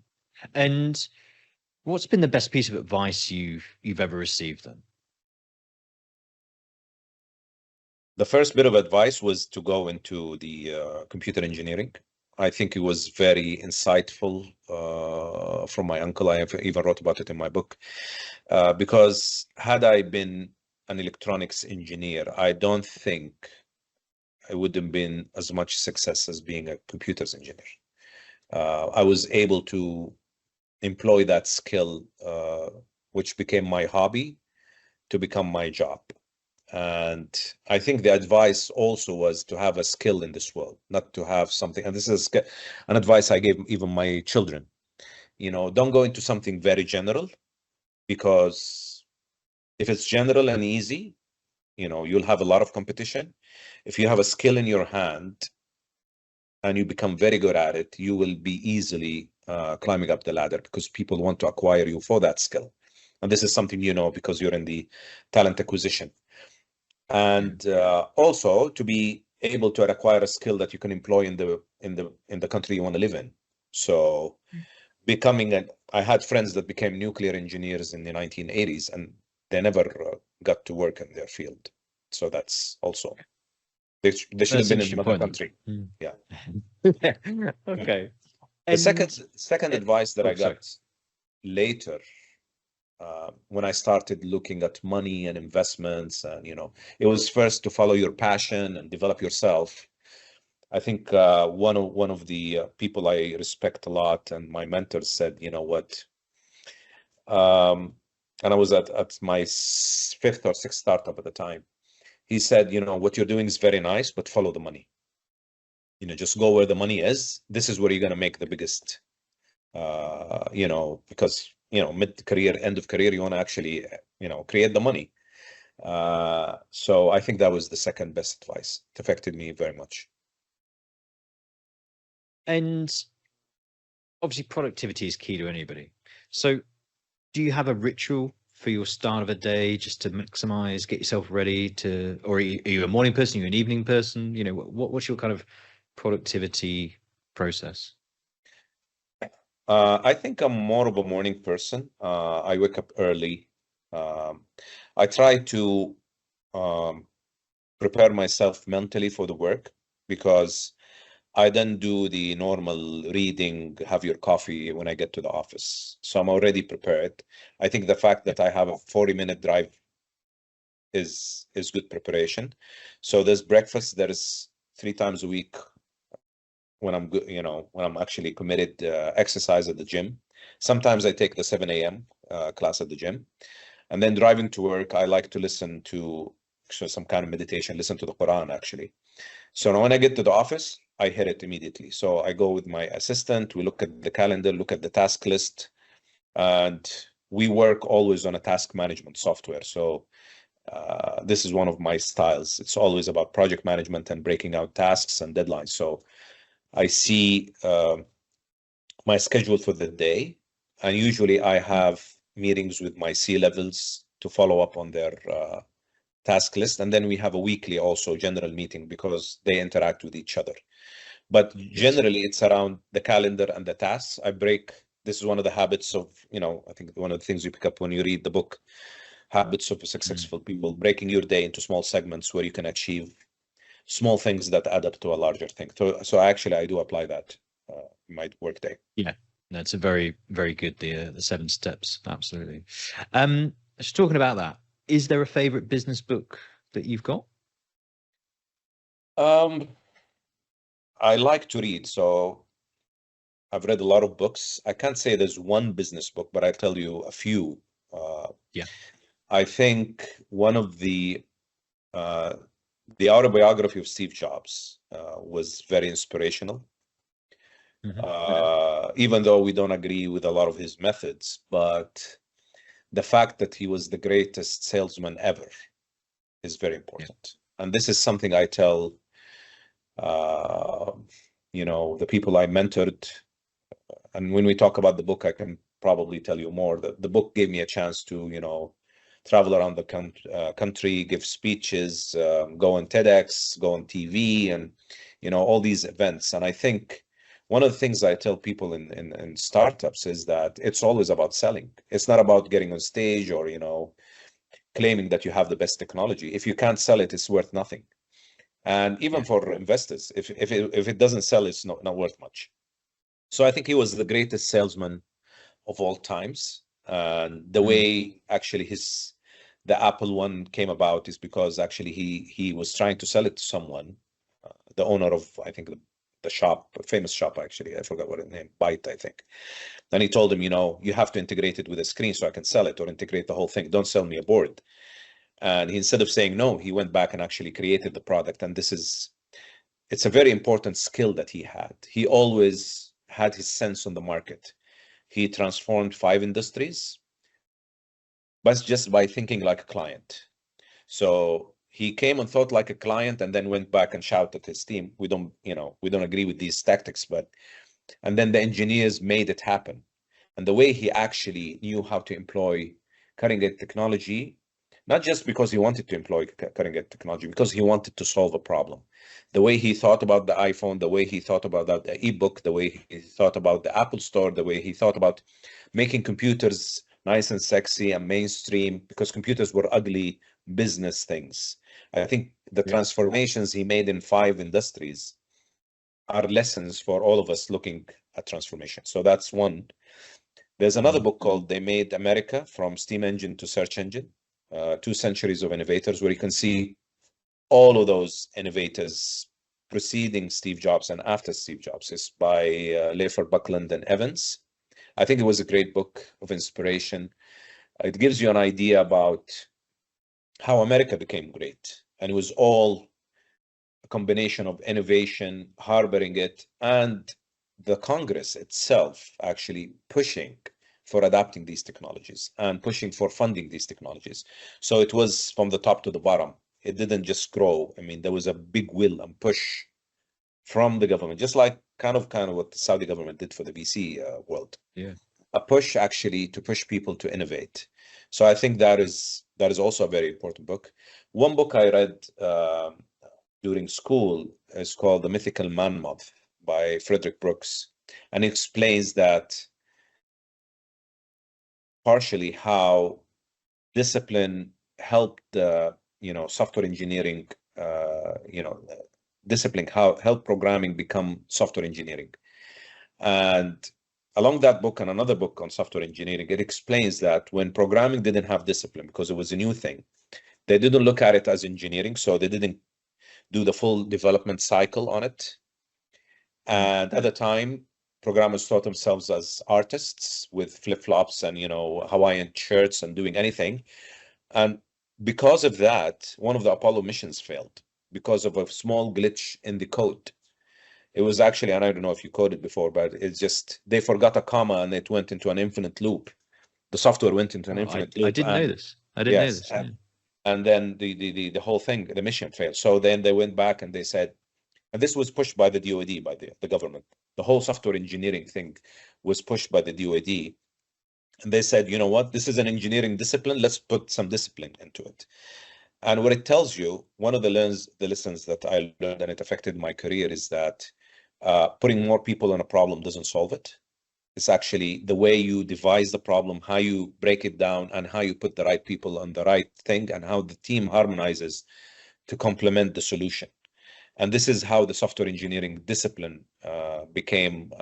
And what's been the best piece of advice you've ever received then? The first bit of advice was to go into the computer engineering. I think it was very insightful from my uncle. I even wrote about it in my book. Because had I been an electronics engineer, I don't think I would have been as much success as being a computers engineer. I was able to employ that skill, which became my hobby, to become my job. And I think the advice also was to have a skill in this world, not to have something. And this is an advice I gave even my children. Don't go into something very general, because if it's general and easy, you'll have a lot of competition. If you have a skill in your hand and you become very good at it, you will be easily climbing up the ladder, because people want to acquire you for that skill. And this is something because you're in the talent acquisition. And also to be able to acquire a skill that you can employ in the country you want to live in. So I had friends that became nuclear engineers in the 1980s, and they never got to work in their field. So that's also, they should have been in another country. Yeah. Okay. The second advice that I got later, when I started looking at money and investments, and it was first to follow your passion and develop yourself. I think one of the people I respect a lot, and my mentor said, what, and I was at my fifth or sixth startup at the time. He said, what you're doing is very nice, but follow the money. Just go where the money is. This is where you're going to make the biggest, because, mid-career, end of career, you want to actually, create the money. So I think that was the second best advice. It affected me very much. And obviously productivity is key to anybody. So do you have a ritual for your start of a day just to maximize, get yourself ready to, or are you a morning person, are you an evening person? What's your kind of productivity process? I think I'm more of a morning person. I wake up early. I try to prepare myself mentally for the work, because I then do the normal reading, have your coffee when I get to the office. So I'm already prepared. I think the fact that I have a 40-minute drive is good preparation. So there's breakfast. There is 3 times a week when I'm good, when I'm actually committed, exercise at the gym. Sometimes I take the 7 a.m. Class at the gym. And then driving to work, I like to listen to some kind of meditation, listen to the Quran, actually. So now when I get to the office, I hit it immediately. So I go with my assistant, we look at the calendar, look at the task list, and we work always on a task management software. So this is one of my styles. It's always about project management and breaking out tasks and deadlines. So I see my schedule for the day, and usually I have meetings with my C-levels to follow up on their task list. And then we have a weekly also general meeting, because they interact with each other. But generally it's around the calendar and the tasks. This is one of the habits of, I think one of the things you pick up when you read the book, Habits of Successful People, breaking your day into small segments where you can achieve small things that add up to a larger thing. So actually, I do apply that in my workday. Yeah, that's a very, very good, the 7 steps. Absolutely. Just talking about that, is there a favorite business book that you've got? I like to read, so I've read a lot of books. I can't say there's one business book, but I'll tell you a few. Yeah. I think one of the autobiography of Steve Jobs was very inspirational. Even though we don't agree with a lot of his methods, but the fact that he was the greatest salesman ever is very important. And this is something I tell, the people I mentored. And when we talk about the book, I can probably tell you more. The book gave me a chance to, travel around the country, give speeches, go on TEDx, go on TV, and, all these events. And I think one of the things I tell people in startups is that it's always about selling. It's not about getting on stage or, claiming that you have the best technology. If you can't sell it, it's worth nothing. And even for investors, if it doesn't sell, it's not worth much. So I think he was the greatest salesman of all times. And the way actually the Apple one came about is because actually he was trying to sell it to someone, the owner of, I think, the shop, a famous shop, actually, I forgot what it name, Byte, I think. And he told him, you have to integrate it with a screen so I can sell it, or integrate the whole thing. Don't sell me a board. And instead of saying no, he went back and actually created the product. And it's a very important skill that he had. He always had his sense on the market. He transformed 5 industries, but just by thinking like a client. So he came and thought like a client, and then went back and shouted at his team, we don't agree with these tactics, and then the engineers made it happen. And the way he actually knew how to employ cutting edge technology, not just because he wanted to employ cutting edge technology, because he wanted to solve a problem. The way he thought about the iPhone, the way he thought about the ebook, the way he thought about the Apple Store, the way he thought about making computers nice and sexy and mainstream, because computers were ugly business things. I think the transformations he made in 5 industries are lessons for all of us looking at transformation. So that's one. There's another book called They Made America, From Steam Engine to Search Engine, 2 centuries of innovators, where you can see all of those innovators preceding Steve Jobs and after Steve Jobs. It's by Layford, Buckland, and Evans. I think it was a great book of inspiration. It gives you an idea about how America became great. And it was all a combination of innovation, harboring it, and the Congress itself actually pushing for adapting these technologies and pushing for funding these technologies. So it was from the top to the bottom. It didn't just grow. I mean, there was a big will and push from the government, just like kind of what the Saudi government did for the VC world. Yeah. A push actually to push people to innovate. So I think that is also a very important book. One book I read during school is called The Mythical Man Month by Frederick Brooks, and it explains that partially how discipline helped software engineering, discipline, how helped programming become software engineering. And along that book and another book on software engineering, it explains that when programming didn't have discipline because it was a new thing, they didn't look at it as engineering, so they didn't do the full development cycle on it. And at the time, programmers thought themselves as artists with flip-flops and Hawaiian shirts and doing anything. And because of that, one of the Apollo missions failed because of a small glitch in the code. It was actually, and I don't know if you coded before, but it's just they forgot a comma and it went into an infinite loop. The software went into an infinite loop. I didn't know this. I didn't know this. And then the whole thing, the mission failed. So then they went back and they said, and this was pushed by the DoD, by the government. The whole software engineering thing was pushed by the DoD. And they said, you know what, this is an engineering discipline. Let's put some discipline into it. And what it tells you, one of the lessons that I learned and it affected my career is that putting more people on a problem doesn't solve it. It's actually the way you devise the problem, how you break it down, and how you put the right people on the right thing, and how the team harmonizes to complement the solution. And this is how the software engineering discipline became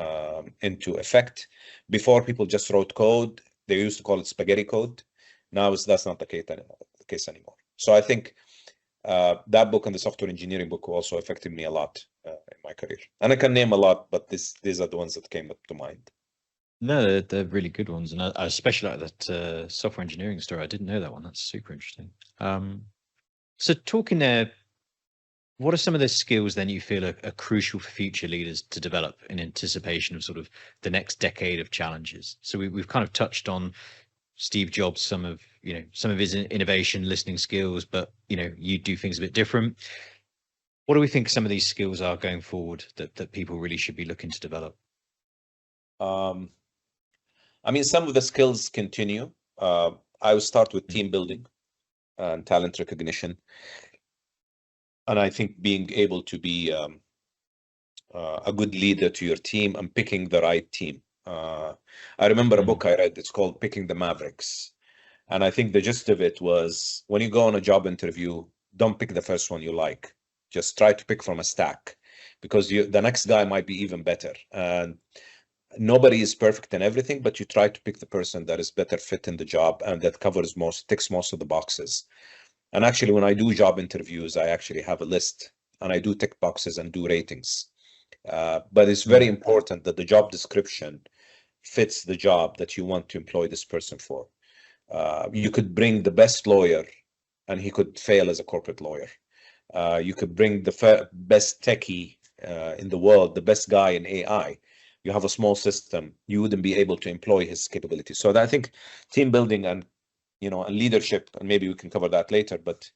into effect. Before, people just wrote code. They used to call it spaghetti code. Now that's not the case anymore. So I think that book and the software engineering book also affected me a lot in my career. And I can name a lot, but these are the ones that came up to mind. No, they're really good ones, and I especially like that software engineering story. I didn't know that one. That's super interesting. So talking there, what are some of the skills then you feel are crucial for future leaders to develop in anticipation of sort of the next decade of challenges? So we've kind of touched on Steve Jobs, some of his innovation, listening skills, but you do things a bit different. What do we think some of these skills are going forward that people really should be looking to develop? I mean, some of the skills continue. I will start with team building and talent recognition. And I think being able to be a good leader to your team and picking the right team. I remember a book I read, it's called Picking the Mavericks. And I think the gist of it was, when you go on a job interview, don't pick the first one you like. Just try to pick from a stack, because the next guy might be even better. And nobody is perfect in everything, but you try to pick the person that is better fit in the job and that ticks most of the boxes. And actually, when I do job interviews, I actually have a list and I do tick boxes and do ratings. But it's very important that the job description fits the job that you want to employ this person for. You could bring the best lawyer and he could fail as a corporate lawyer. You could bring the best techie in the world, the best guy in AI. You have a small system, you wouldn't be able to employ his capabilities. So I think team building and and leadership, and maybe we can cover that later, but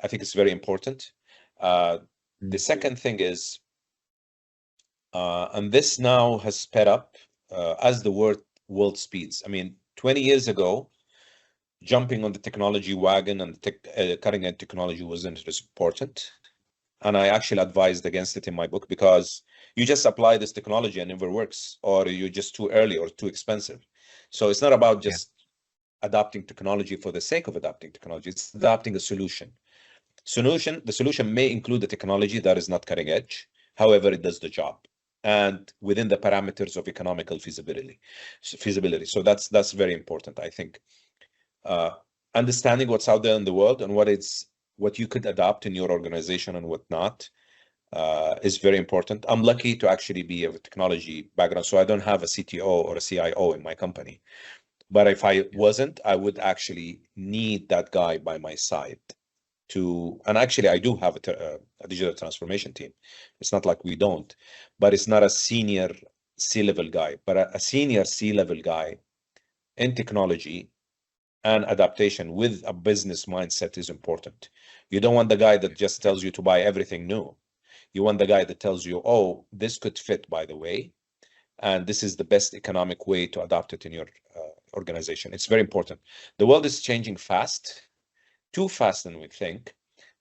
I think it's very important. The second thing is, and this now has sped up as the world speeds. I mean, 20 years ago, jumping on the technology wagon and cutting edge technology wasn't as important. And I actually advised against it in my book, because you just apply this technology and it never works, or you're just too early or too expensive. So it's not about just adopting technology for the sake of adopting technology. It's adopting a solution. The solution may include the technology that is not cutting edge. However, it does the job and within the parameters of economical feasibility. So that's very important, I think. Understanding what's out there in the world and what you could adopt in your organization and what not is very important. I'm lucky to actually be of a technology background, so I don't have a CTO or a CIO in my company. But if I wasn't, I would actually need that guy by my side and actually I do have a digital transformation team. It's not like we don't, but it's not a senior C-level guy, but a senior C-level guy in technology and adaptation with a business mindset is important. You don't want the guy that just tells you to buy everything new. You want the guy that tells you, oh, this could fit, by the way, and this is the best economic way to adopt it in your organization. It's very important. The world is changing fast, too fast than we think.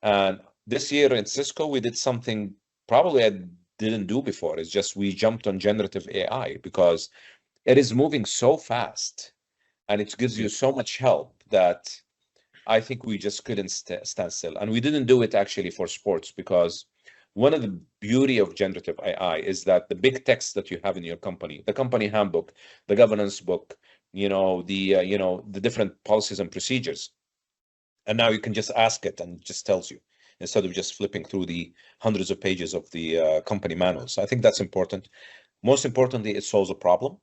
And this year in Cisco, we did something probably I didn't do before. It's just we jumped on generative AI because it is moving so fast and it gives you so much help that I think we just couldn't stand still. And we didn't do it actually for sports, because one of the beauty of generative AI is that the big text that you have in your company, the company handbook, the governance book, the different policies and procedures, and now you can just ask it and it just tells you, instead of just flipping through the hundreds of pages of the company manuals. I think that's important. Most importantly, it solves a problem.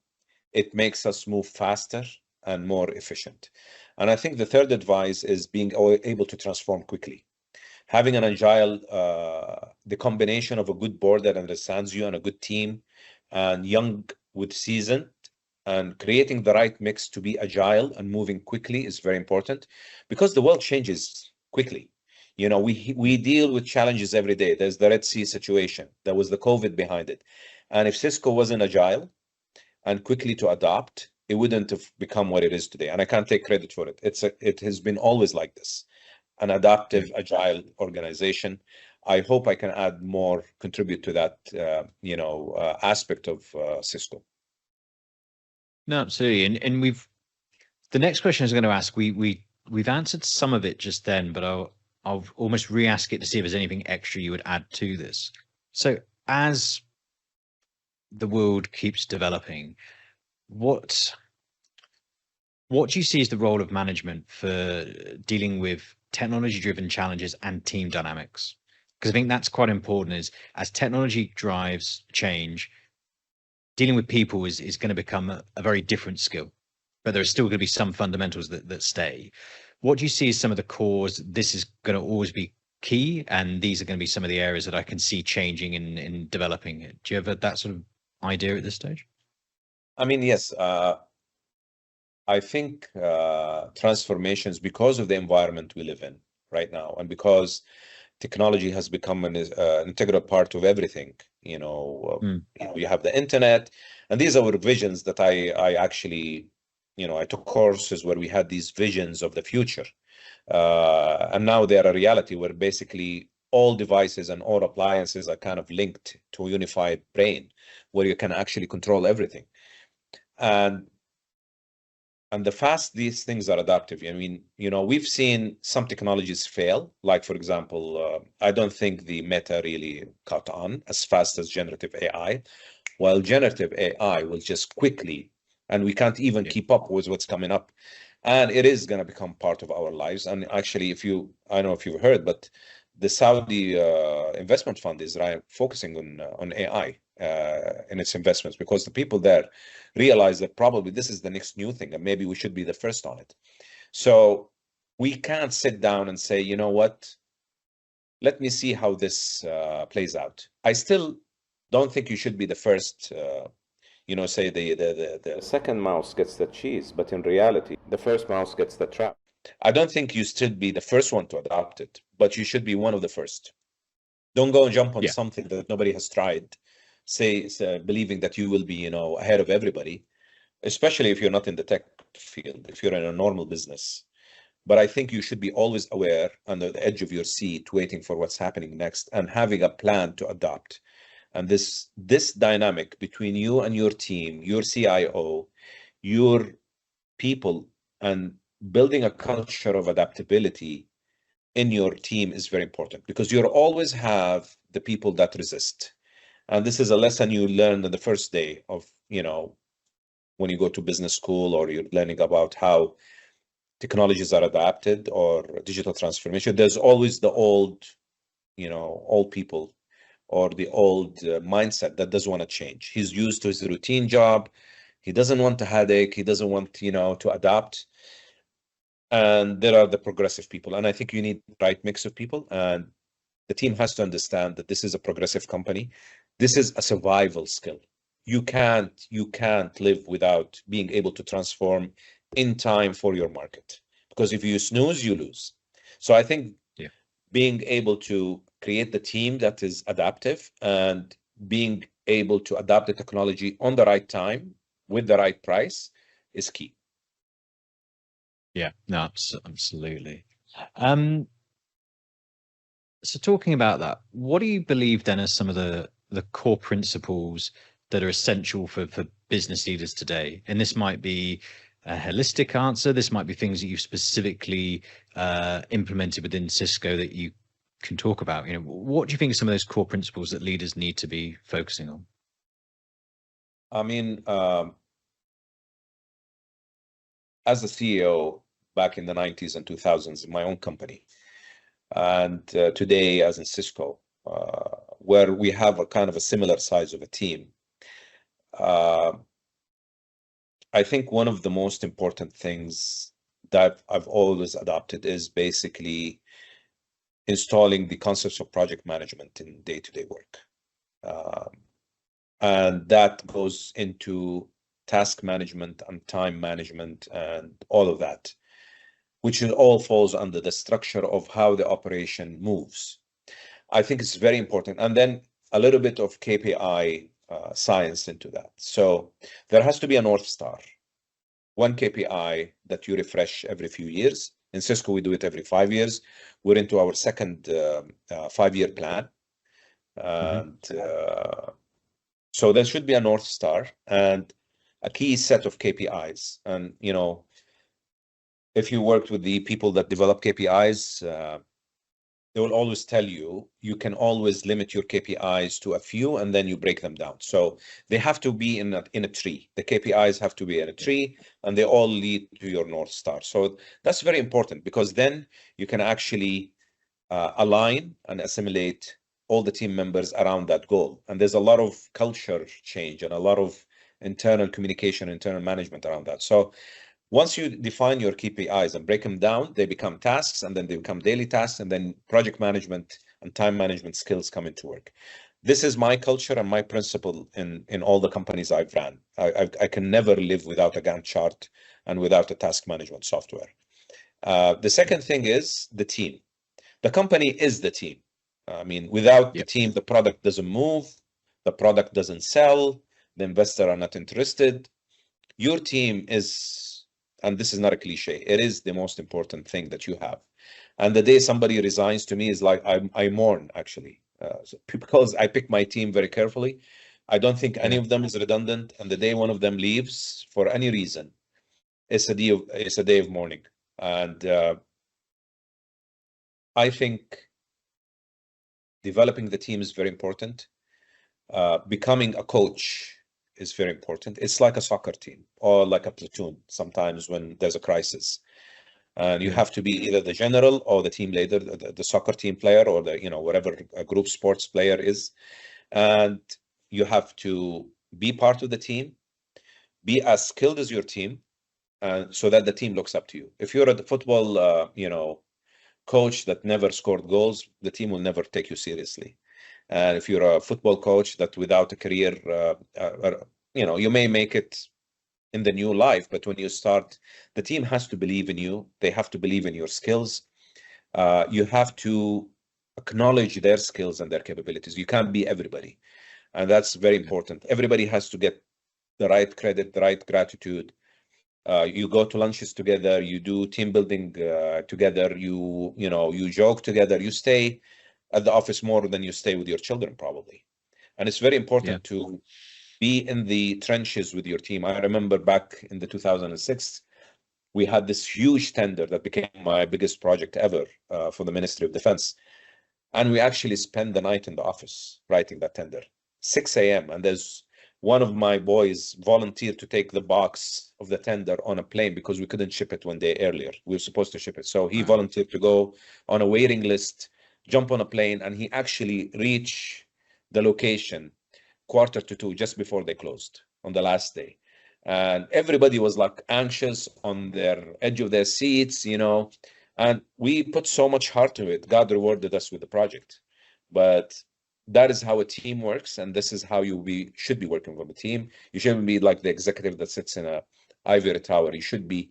It makes us move faster and more efficient. And I think the third advice is being able to transform quickly. Having an agile, the combination of a good board that understands you and a good team, and young with seasoned, and creating the right mix to be agile and moving quickly is very important, because the world changes quickly. We deal with challenges every day. There's the Red Sea situation. There was the COVID behind it. And if Cisco wasn't agile and quickly to adopt, it wouldn't have become what it is today. And I can't take credit for it. It has been always like this, an adaptive, agile organization. I hope I can add more, contribute to that, aspect of Cisco. No, absolutely. And the next question I was going to ask, we've answered some of it just then, but I'll almost re-ask it to see if there's anything extra you would add to this. So as the world keeps developing, what do you see as the role of management for dealing with technology-driven challenges and team dynamics? Because I think that's quite important. Is as technology drives change, dealing with people is going to become a very different skill, but there are still going to be some fundamentals that stay. What do you see as some of the cores? This is going to always be key, and these are going to be some of the areas that I can see changing in developing it. Do you have that sort of idea at this stage? I mean, yes, I think transformations, because of the environment we live in right now, and because technology has become an integral part of everything. You have the internet, and these are visions that I actually, I took courses where we had these visions of the future, and now they are a reality where basically all devices and all appliances are kind of linked to a unified brain, where you can actually control everything. And the fast these things are adaptive. I mean, we've seen some technologies fail. Like, for example, I don't think the Meta really caught on as fast as generative AI, while generative AI will just quickly, and we can't even keep up with what's coming up. And it is going to become part of our lives. And actually, I don't know if you've heard, but the Saudi investment fund is focusing on AI in its investments, because the people there realize that probably this is the next new thing, and maybe we should be the first on it. So we can't sit down and say, you know what, let me see how this plays out. I still don't think you should be the first. Say the second mouse gets the cheese, but in reality, the first mouse gets the trap. I don't think you should be the first one to adopt it, but you should be one of the first. Don't go and jump on something that nobody has tried, believing that you will be, ahead of everybody, especially if you're not in the tech field, if you're in a normal business. But I think you should be always aware, under the edge of your seat, waiting for what's happening next and having a plan to adopt. And this dynamic between you and your team, your CIO, your people, and building a culture of adaptability in your team is very important, because you'll always have the people that resist. And this is a lesson you learned on the first day of, when you go to business school, or you're learning about how technologies are adapted or digital transformation. There's always the old people, or the old mindset that doesn't want to change. He's used to his routine job. He doesn't want a headache. He doesn't want, to adapt. And there are the progressive people. And I think you need the right mix of people. And the team has to understand that this is a progressive company. This is a survival skill. You can't live without being able to transform in time for your market. Because if you snooze, you lose. So I think being able to create the team that is adaptive and being able to adapt the technology on the right time with the right price is key. Yeah, no, absolutely. So talking about that, what do you believe then are some of the core principles that are essential for business leaders today? And this might be a holistic answer. This might be things that you've specifically implemented within Cisco that you can talk about. What do you think are some of those core principles that leaders need to be focusing on? I mean, as a CEO back in the 90s and 2000s in my own company, and today as in Cisco, where we have a kind of a similar size of a team, I think one of the most important things that I've always adopted is basically installing the concepts of project management in day-to-day work. And that goes into task management and time management and all of that, which all falls under the structure of how the operation moves. I think it's very important. And then a little bit of KPI science into that. So there has to be a North Star, one KPI that you refresh every few years. In Cisco, we do it every 5 years. We're into our second 5-year plan. And so there should be a North Star and a key set of KPIs. And, if you worked with the people that develop KPIs, they will always tell you, you can always limit your KPIs to a few and then you break them down. So they have to be in a tree. The KPIs have to be in a tree and they all lead to your North Star. So that's very important because then you can actually align and assimilate all the team members around that goal. And there's a lot of culture change and a lot of internal communication, internal management around that. So once you define your KPIs and break them down, they become tasks and then they become daily tasks and then project management and time management skills come into work. This is my culture and my principle in all the companies I've ran. I can never live without a Gantt chart and without a task management software. The second thing is the team. The company is the team. I mean, without the team, the product doesn't move, the product doesn't sell, the investor are not interested. Your team is, and this is not a cliche, it is the most important thing that you have. And the day somebody resigns to me is like, I mourn actually, because I pick my team very carefully. I don't think any of them is redundant. And the day one of them leaves for any reason, it's a day of mourning. And I think developing the team is very important. Becoming a coach is very important. It's like a soccer team or like a platoon sometimes when there's a crisis. And you have to be either the general or the team leader, the soccer team player or the, whatever a group sports player is. And you have to be part of the team, be as skilled as your team, so that the team looks up to you. If you're a football, coach that never scored goals, the team will never take you seriously. And if you're a football coach that without a career, you may make it in the new life, but when you start, the team has to believe in you. They have to believe in your skills. You have to acknowledge their skills and their capabilities. You can't be everybody. And that's very important. Everybody has to get the right credit, the right gratitude. You go to lunches together, you do team building together, you joke together, you stay at the office more than you stay with your children probably. And it's very important to be in the trenches with your team. I remember back in the 2006, we had this huge tender that became my biggest project ever for the Ministry of Defense. And we actually spent the night in the office writing that tender, 6 a.m. And there's one of my boys volunteered to take the box of the tender on a plane because we couldn't ship it one day earlier. We were supposed to ship it. So he volunteered to go on a waiting list, jump on a plane, and he actually reached the location 1:45 just before they closed on the last day. And everybody was like anxious on their edge of their seats, and we put so much heart into it. God rewarded us with the project. But that is how a team works, and this is how you should be working with a team. You shouldn't be like the executive that sits in a ivory tower. You should be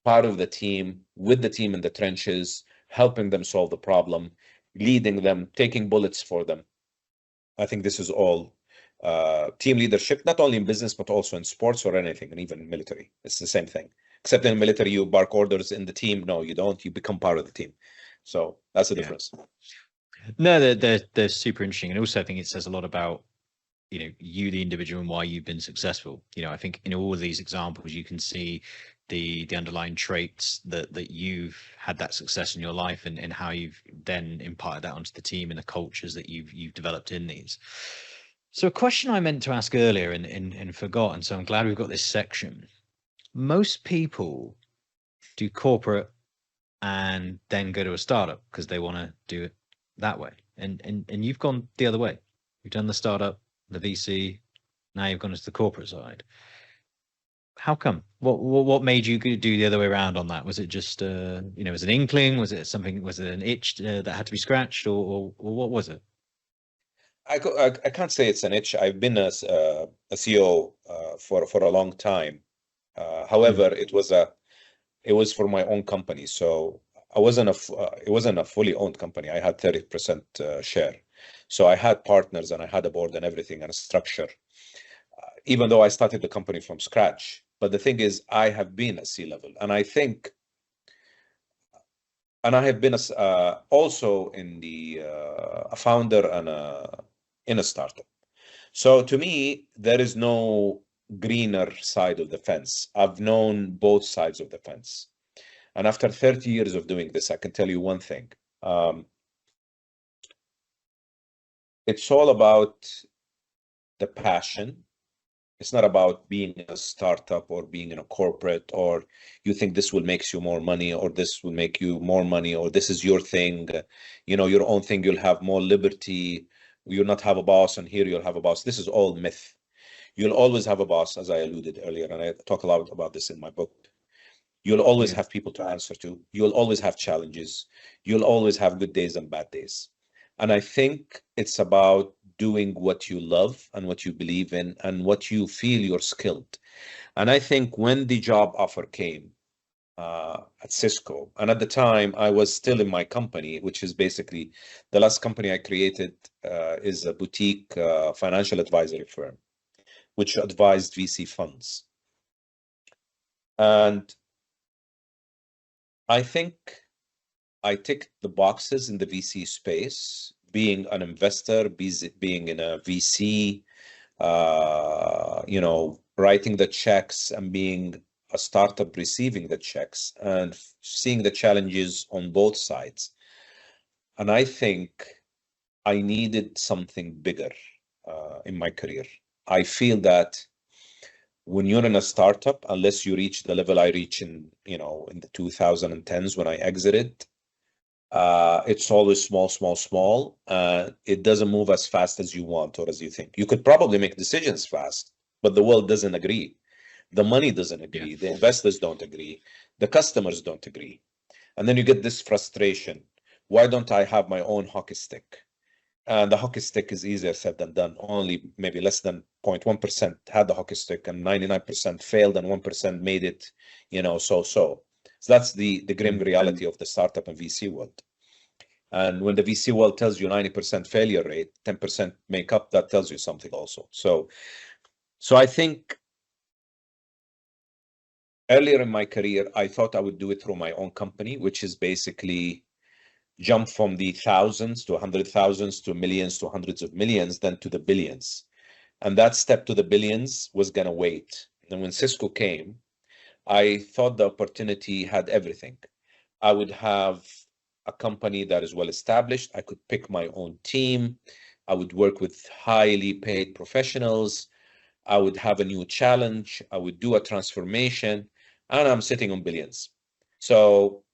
part of the team, with the team in the trenches, helping them solve the problem, leading them, taking bullets for them. I think this is all team leadership, not only in business, but also in sports or anything, and even military. It's the same thing. Except in military, you bark orders in the team. No, you don't. You become part of the team. So that's the difference. No, they're super interesting. And also I think it says a lot about, you, the individual, and why you've been successful. I think in all of these examples, you can see the underlying traits that you've had that success in your life and how you've then imparted that onto the team and the cultures that you've developed in these. So a question I meant to ask earlier and forgot, and so I'm glad we've got this section. Most people do corporate and then go to a startup because they want to do it that way. And you've gone the other way. You've done the startup, the VC, now you've gone into the corporate side. How come? What made you do the other way around on that? Was it just was it an inkling? Was it something? Was it an itch that had to be scratched, or what was it? I can't say it's an itch. I've been a CEO for a long time. However, it was for my own company, so it wasn't a fully owned company. I had 30% share, so I had partners and I had a board and everything and a structure. Even though I started the company from scratch, but the thing is, I have been a C-level, and I think, and I have been also in a founder and in a startup. So to me, there is no greener side of the fence. I've known both sides of the fence. And after 30 years of doing this, I can tell you one thing. it's all about the passion. It's not about being a startup or being in a corporate, or you think this will make you more money, or this will make you more money, or this is your thing, your own thing. You'll have more liberty. You'll not have a boss, and here you'll have a boss. This is all myth. You'll always have a boss, as I alluded earlier, and I talk a lot about this in my book. You'll always Yeah. have people to answer to. You'll always have challenges. You'll always have good days and bad days. And I think it's about doing what you love and what you believe in and what you feel you're skilled. And I think when the job offer came at Cisco, and at the time I was still in my company, which is basically the last company I created, is a boutique financial advisory firm, which advised VC funds. And I think I ticked the boxes in the VC space, being an investor, being in a VC, writing the checks, and being a startup receiving the checks, and seeing the challenges on both sides. And I think I needed something bigger in my career. I feel that when you're in a startup, unless you reach the level I reach in the 2010s when I exited, it's always small, small, small. It doesn't move as fast as you want or as you think. You could probably make decisions fast, but the world doesn't agree. The money doesn't agree. The investors don't agree. The customers don't agree. And then you get this frustration. Why don't I have my own hockey stick? And the hockey stick is easier said than done. Only maybe less than 0.1% had the hockey stick, and 99% failed, and 1% made it, so. So that's the grim reality of the startup and VC world. And when the VC world tells you 90% failure rate, 10% make up, that tells you something also. So I think earlier in my career, I thought I would do it through my own company, which is basically jump from the thousands to 100,000s to millions to hundreds of millions, then to the billions. And that step to the billions was going to wait. And when Cisco came, I thought the opportunity had everything. I would have a company that is well established. I could pick my own team. I would work with highly paid professionals. I would have a new challenge. I would do a transformation, and I'm sitting on billions. So,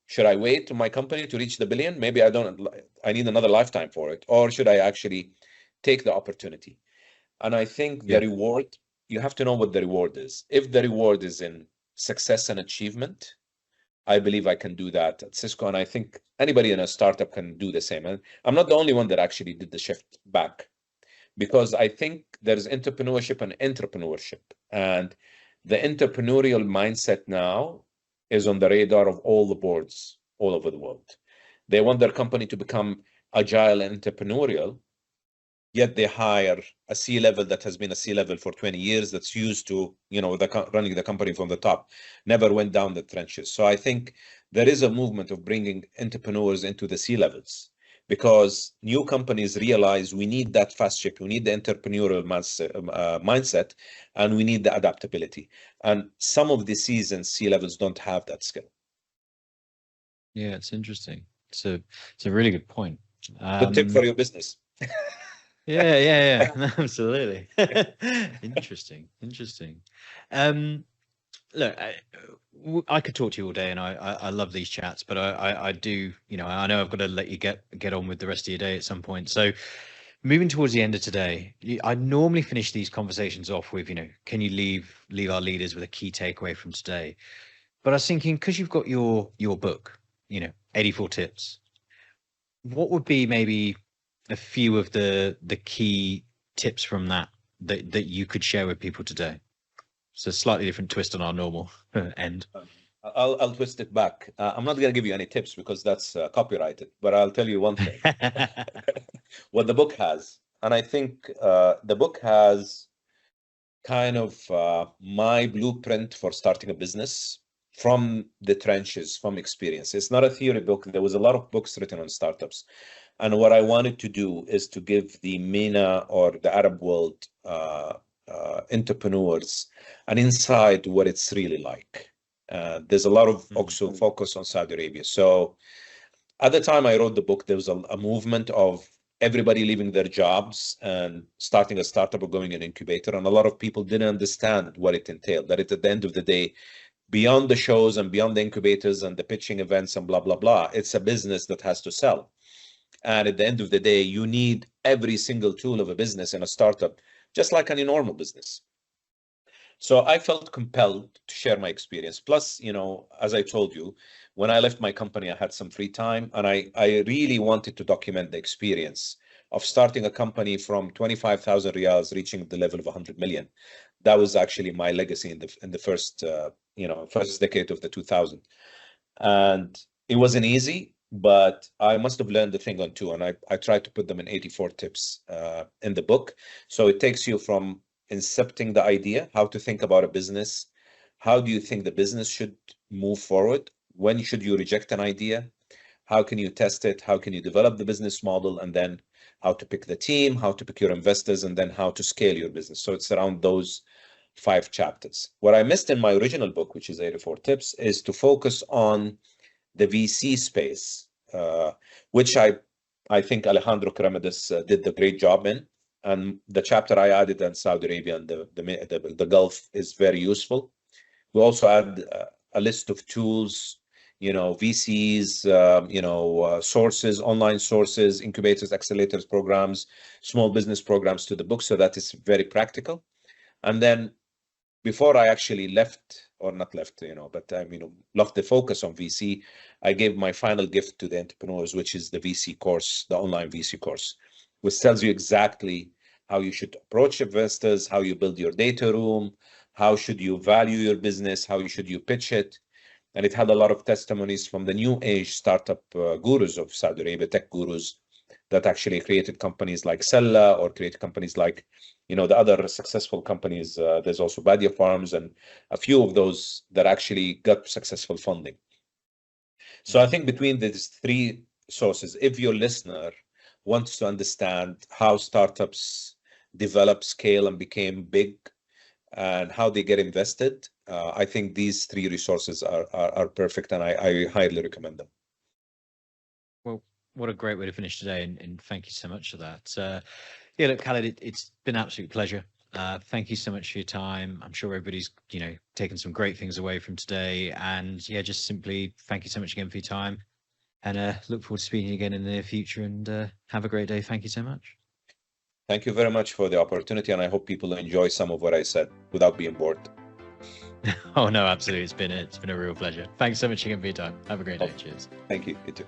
should I wait to my company to reach the billion? Maybe I need another lifetime for it. Or should I actually take the opportunity? And I think the reward, you have to know what the reward is. If the reward is in success and achievement, I believe I can do that at Cisco. And I think anybody in a startup can do the same. And I'm not the only one that actually did the shift back, because I think there's entrepreneurship and entrepreneurship. And the entrepreneurial mindset now is on the radar of all the boards all over the world. They want their company to become agile and entrepreneurial, yet they hire a C-level that has been a C-level for 20 years, that's used to, running the company from the top, never went down the trenches. So I think there is a movement of bringing entrepreneurs into the C-levels, because new companies realize we need that fast ship, we need the entrepreneurial mindset, and we need the adaptability. And some of the seasoned C-levels don't have that skill. Yeah, it's interesting. It's a really good point. Good tip for your business. Yeah. Absolutely. Interesting. Look, I could talk to you all day, and I love these chats, but I do, I know I've got to let you get on with the rest of your day at some point. So moving towards the end of today, I normally finish these conversations off with, can you leave our leaders with a key takeaway from today? But I was thinking, because you've got your book, 84 tips, what would be maybe a few of the key tips from that you could share with people today? It's a slightly different twist on our normal end. I'll twist it back. I'm not going to give you any tips because that's copyrighted, but I'll tell you one thing. What the book has, and I think the book has kind of my blueprint for starting a business from the trenches, from experience. It's not a theory book. There was a lot of books written on startups. And what I wanted to do is to give the MENA or the Arab world entrepreneurs an insight what it's really like. There's a lot of also focus on Saudi Arabia. So at the time I wrote the book, there was a movement of everybody leaving their jobs and starting a startup or going an incubator. And a lot of people didn't understand what it entailed, that at the end of the day, beyond the shows and beyond the incubators and the pitching events and blah, blah, blah, it's a business that has to sell. And at the end of the day, you need every single tool of a business in a startup, just like any normal business. So I felt compelled to share my experience. Plus, you know, as I told you, when I left my company, I had some free time, and I really wanted to document the experience of starting a company from 25,000 riyals, reaching the level of 100 million. That was actually my legacy in the first, first decade of the 2000. And it wasn't easy, but I must have learned the thing on two, and I tried to put them in 84 tips in the book. So it takes you from incepting the idea, how to think about a business, how do you think the business should move forward, when should you reject an idea, how can you test it, how can you develop the business model, and then how to pick the team, how to pick your investors, and then how to scale your business. So it's around those 5 chapters. What I missed in my original book, which is 84 tips, is to focus on the VC space, which I think Alejandro Cremades did a great job in. And the chapter I added on Saudi Arabia and the Gulf is very useful. We also add a list of tools, VCs, sources, online sources, incubators, accelerators, programs, small business programs to the book. So that is very practical. And then before I actually left, or not left, but left the focus on VC, I gave my final gift to the entrepreneurs, which is the VC course, the online VC course, which tells you exactly how you should approach investors, how you build your data room, how should you value your business, how should you pitch it. And it had a lot of testimonies from the new age startup gurus of Saudi Arabia, tech gurus that actually created companies like Sella, or created companies like, the other successful companies. There's also Badia Farms and a few of those that actually got successful funding. So I think between these 3 sources, if your listener wants to understand how startups develop, scale, and became big, and how they get invested, I think these 3 resources are perfect, and I highly recommend them. Well, what a great way to finish today, and thank you so much for that. Yeah, look, Khalid, it's been an absolute pleasure. Thank you so much for your time. I'm sure everybody's, taken some great things away from today, and yeah, just simply thank you so much again for your time, and look forward to speaking again in the near future, and have a great day. Thank you so much. Thank you very much for the opportunity, and I hope people enjoy some of what I said without being bored. Oh no, absolutely. It's been a real pleasure. Thanks so much again for your time. Have a great day. Cheers. Thank you. You too.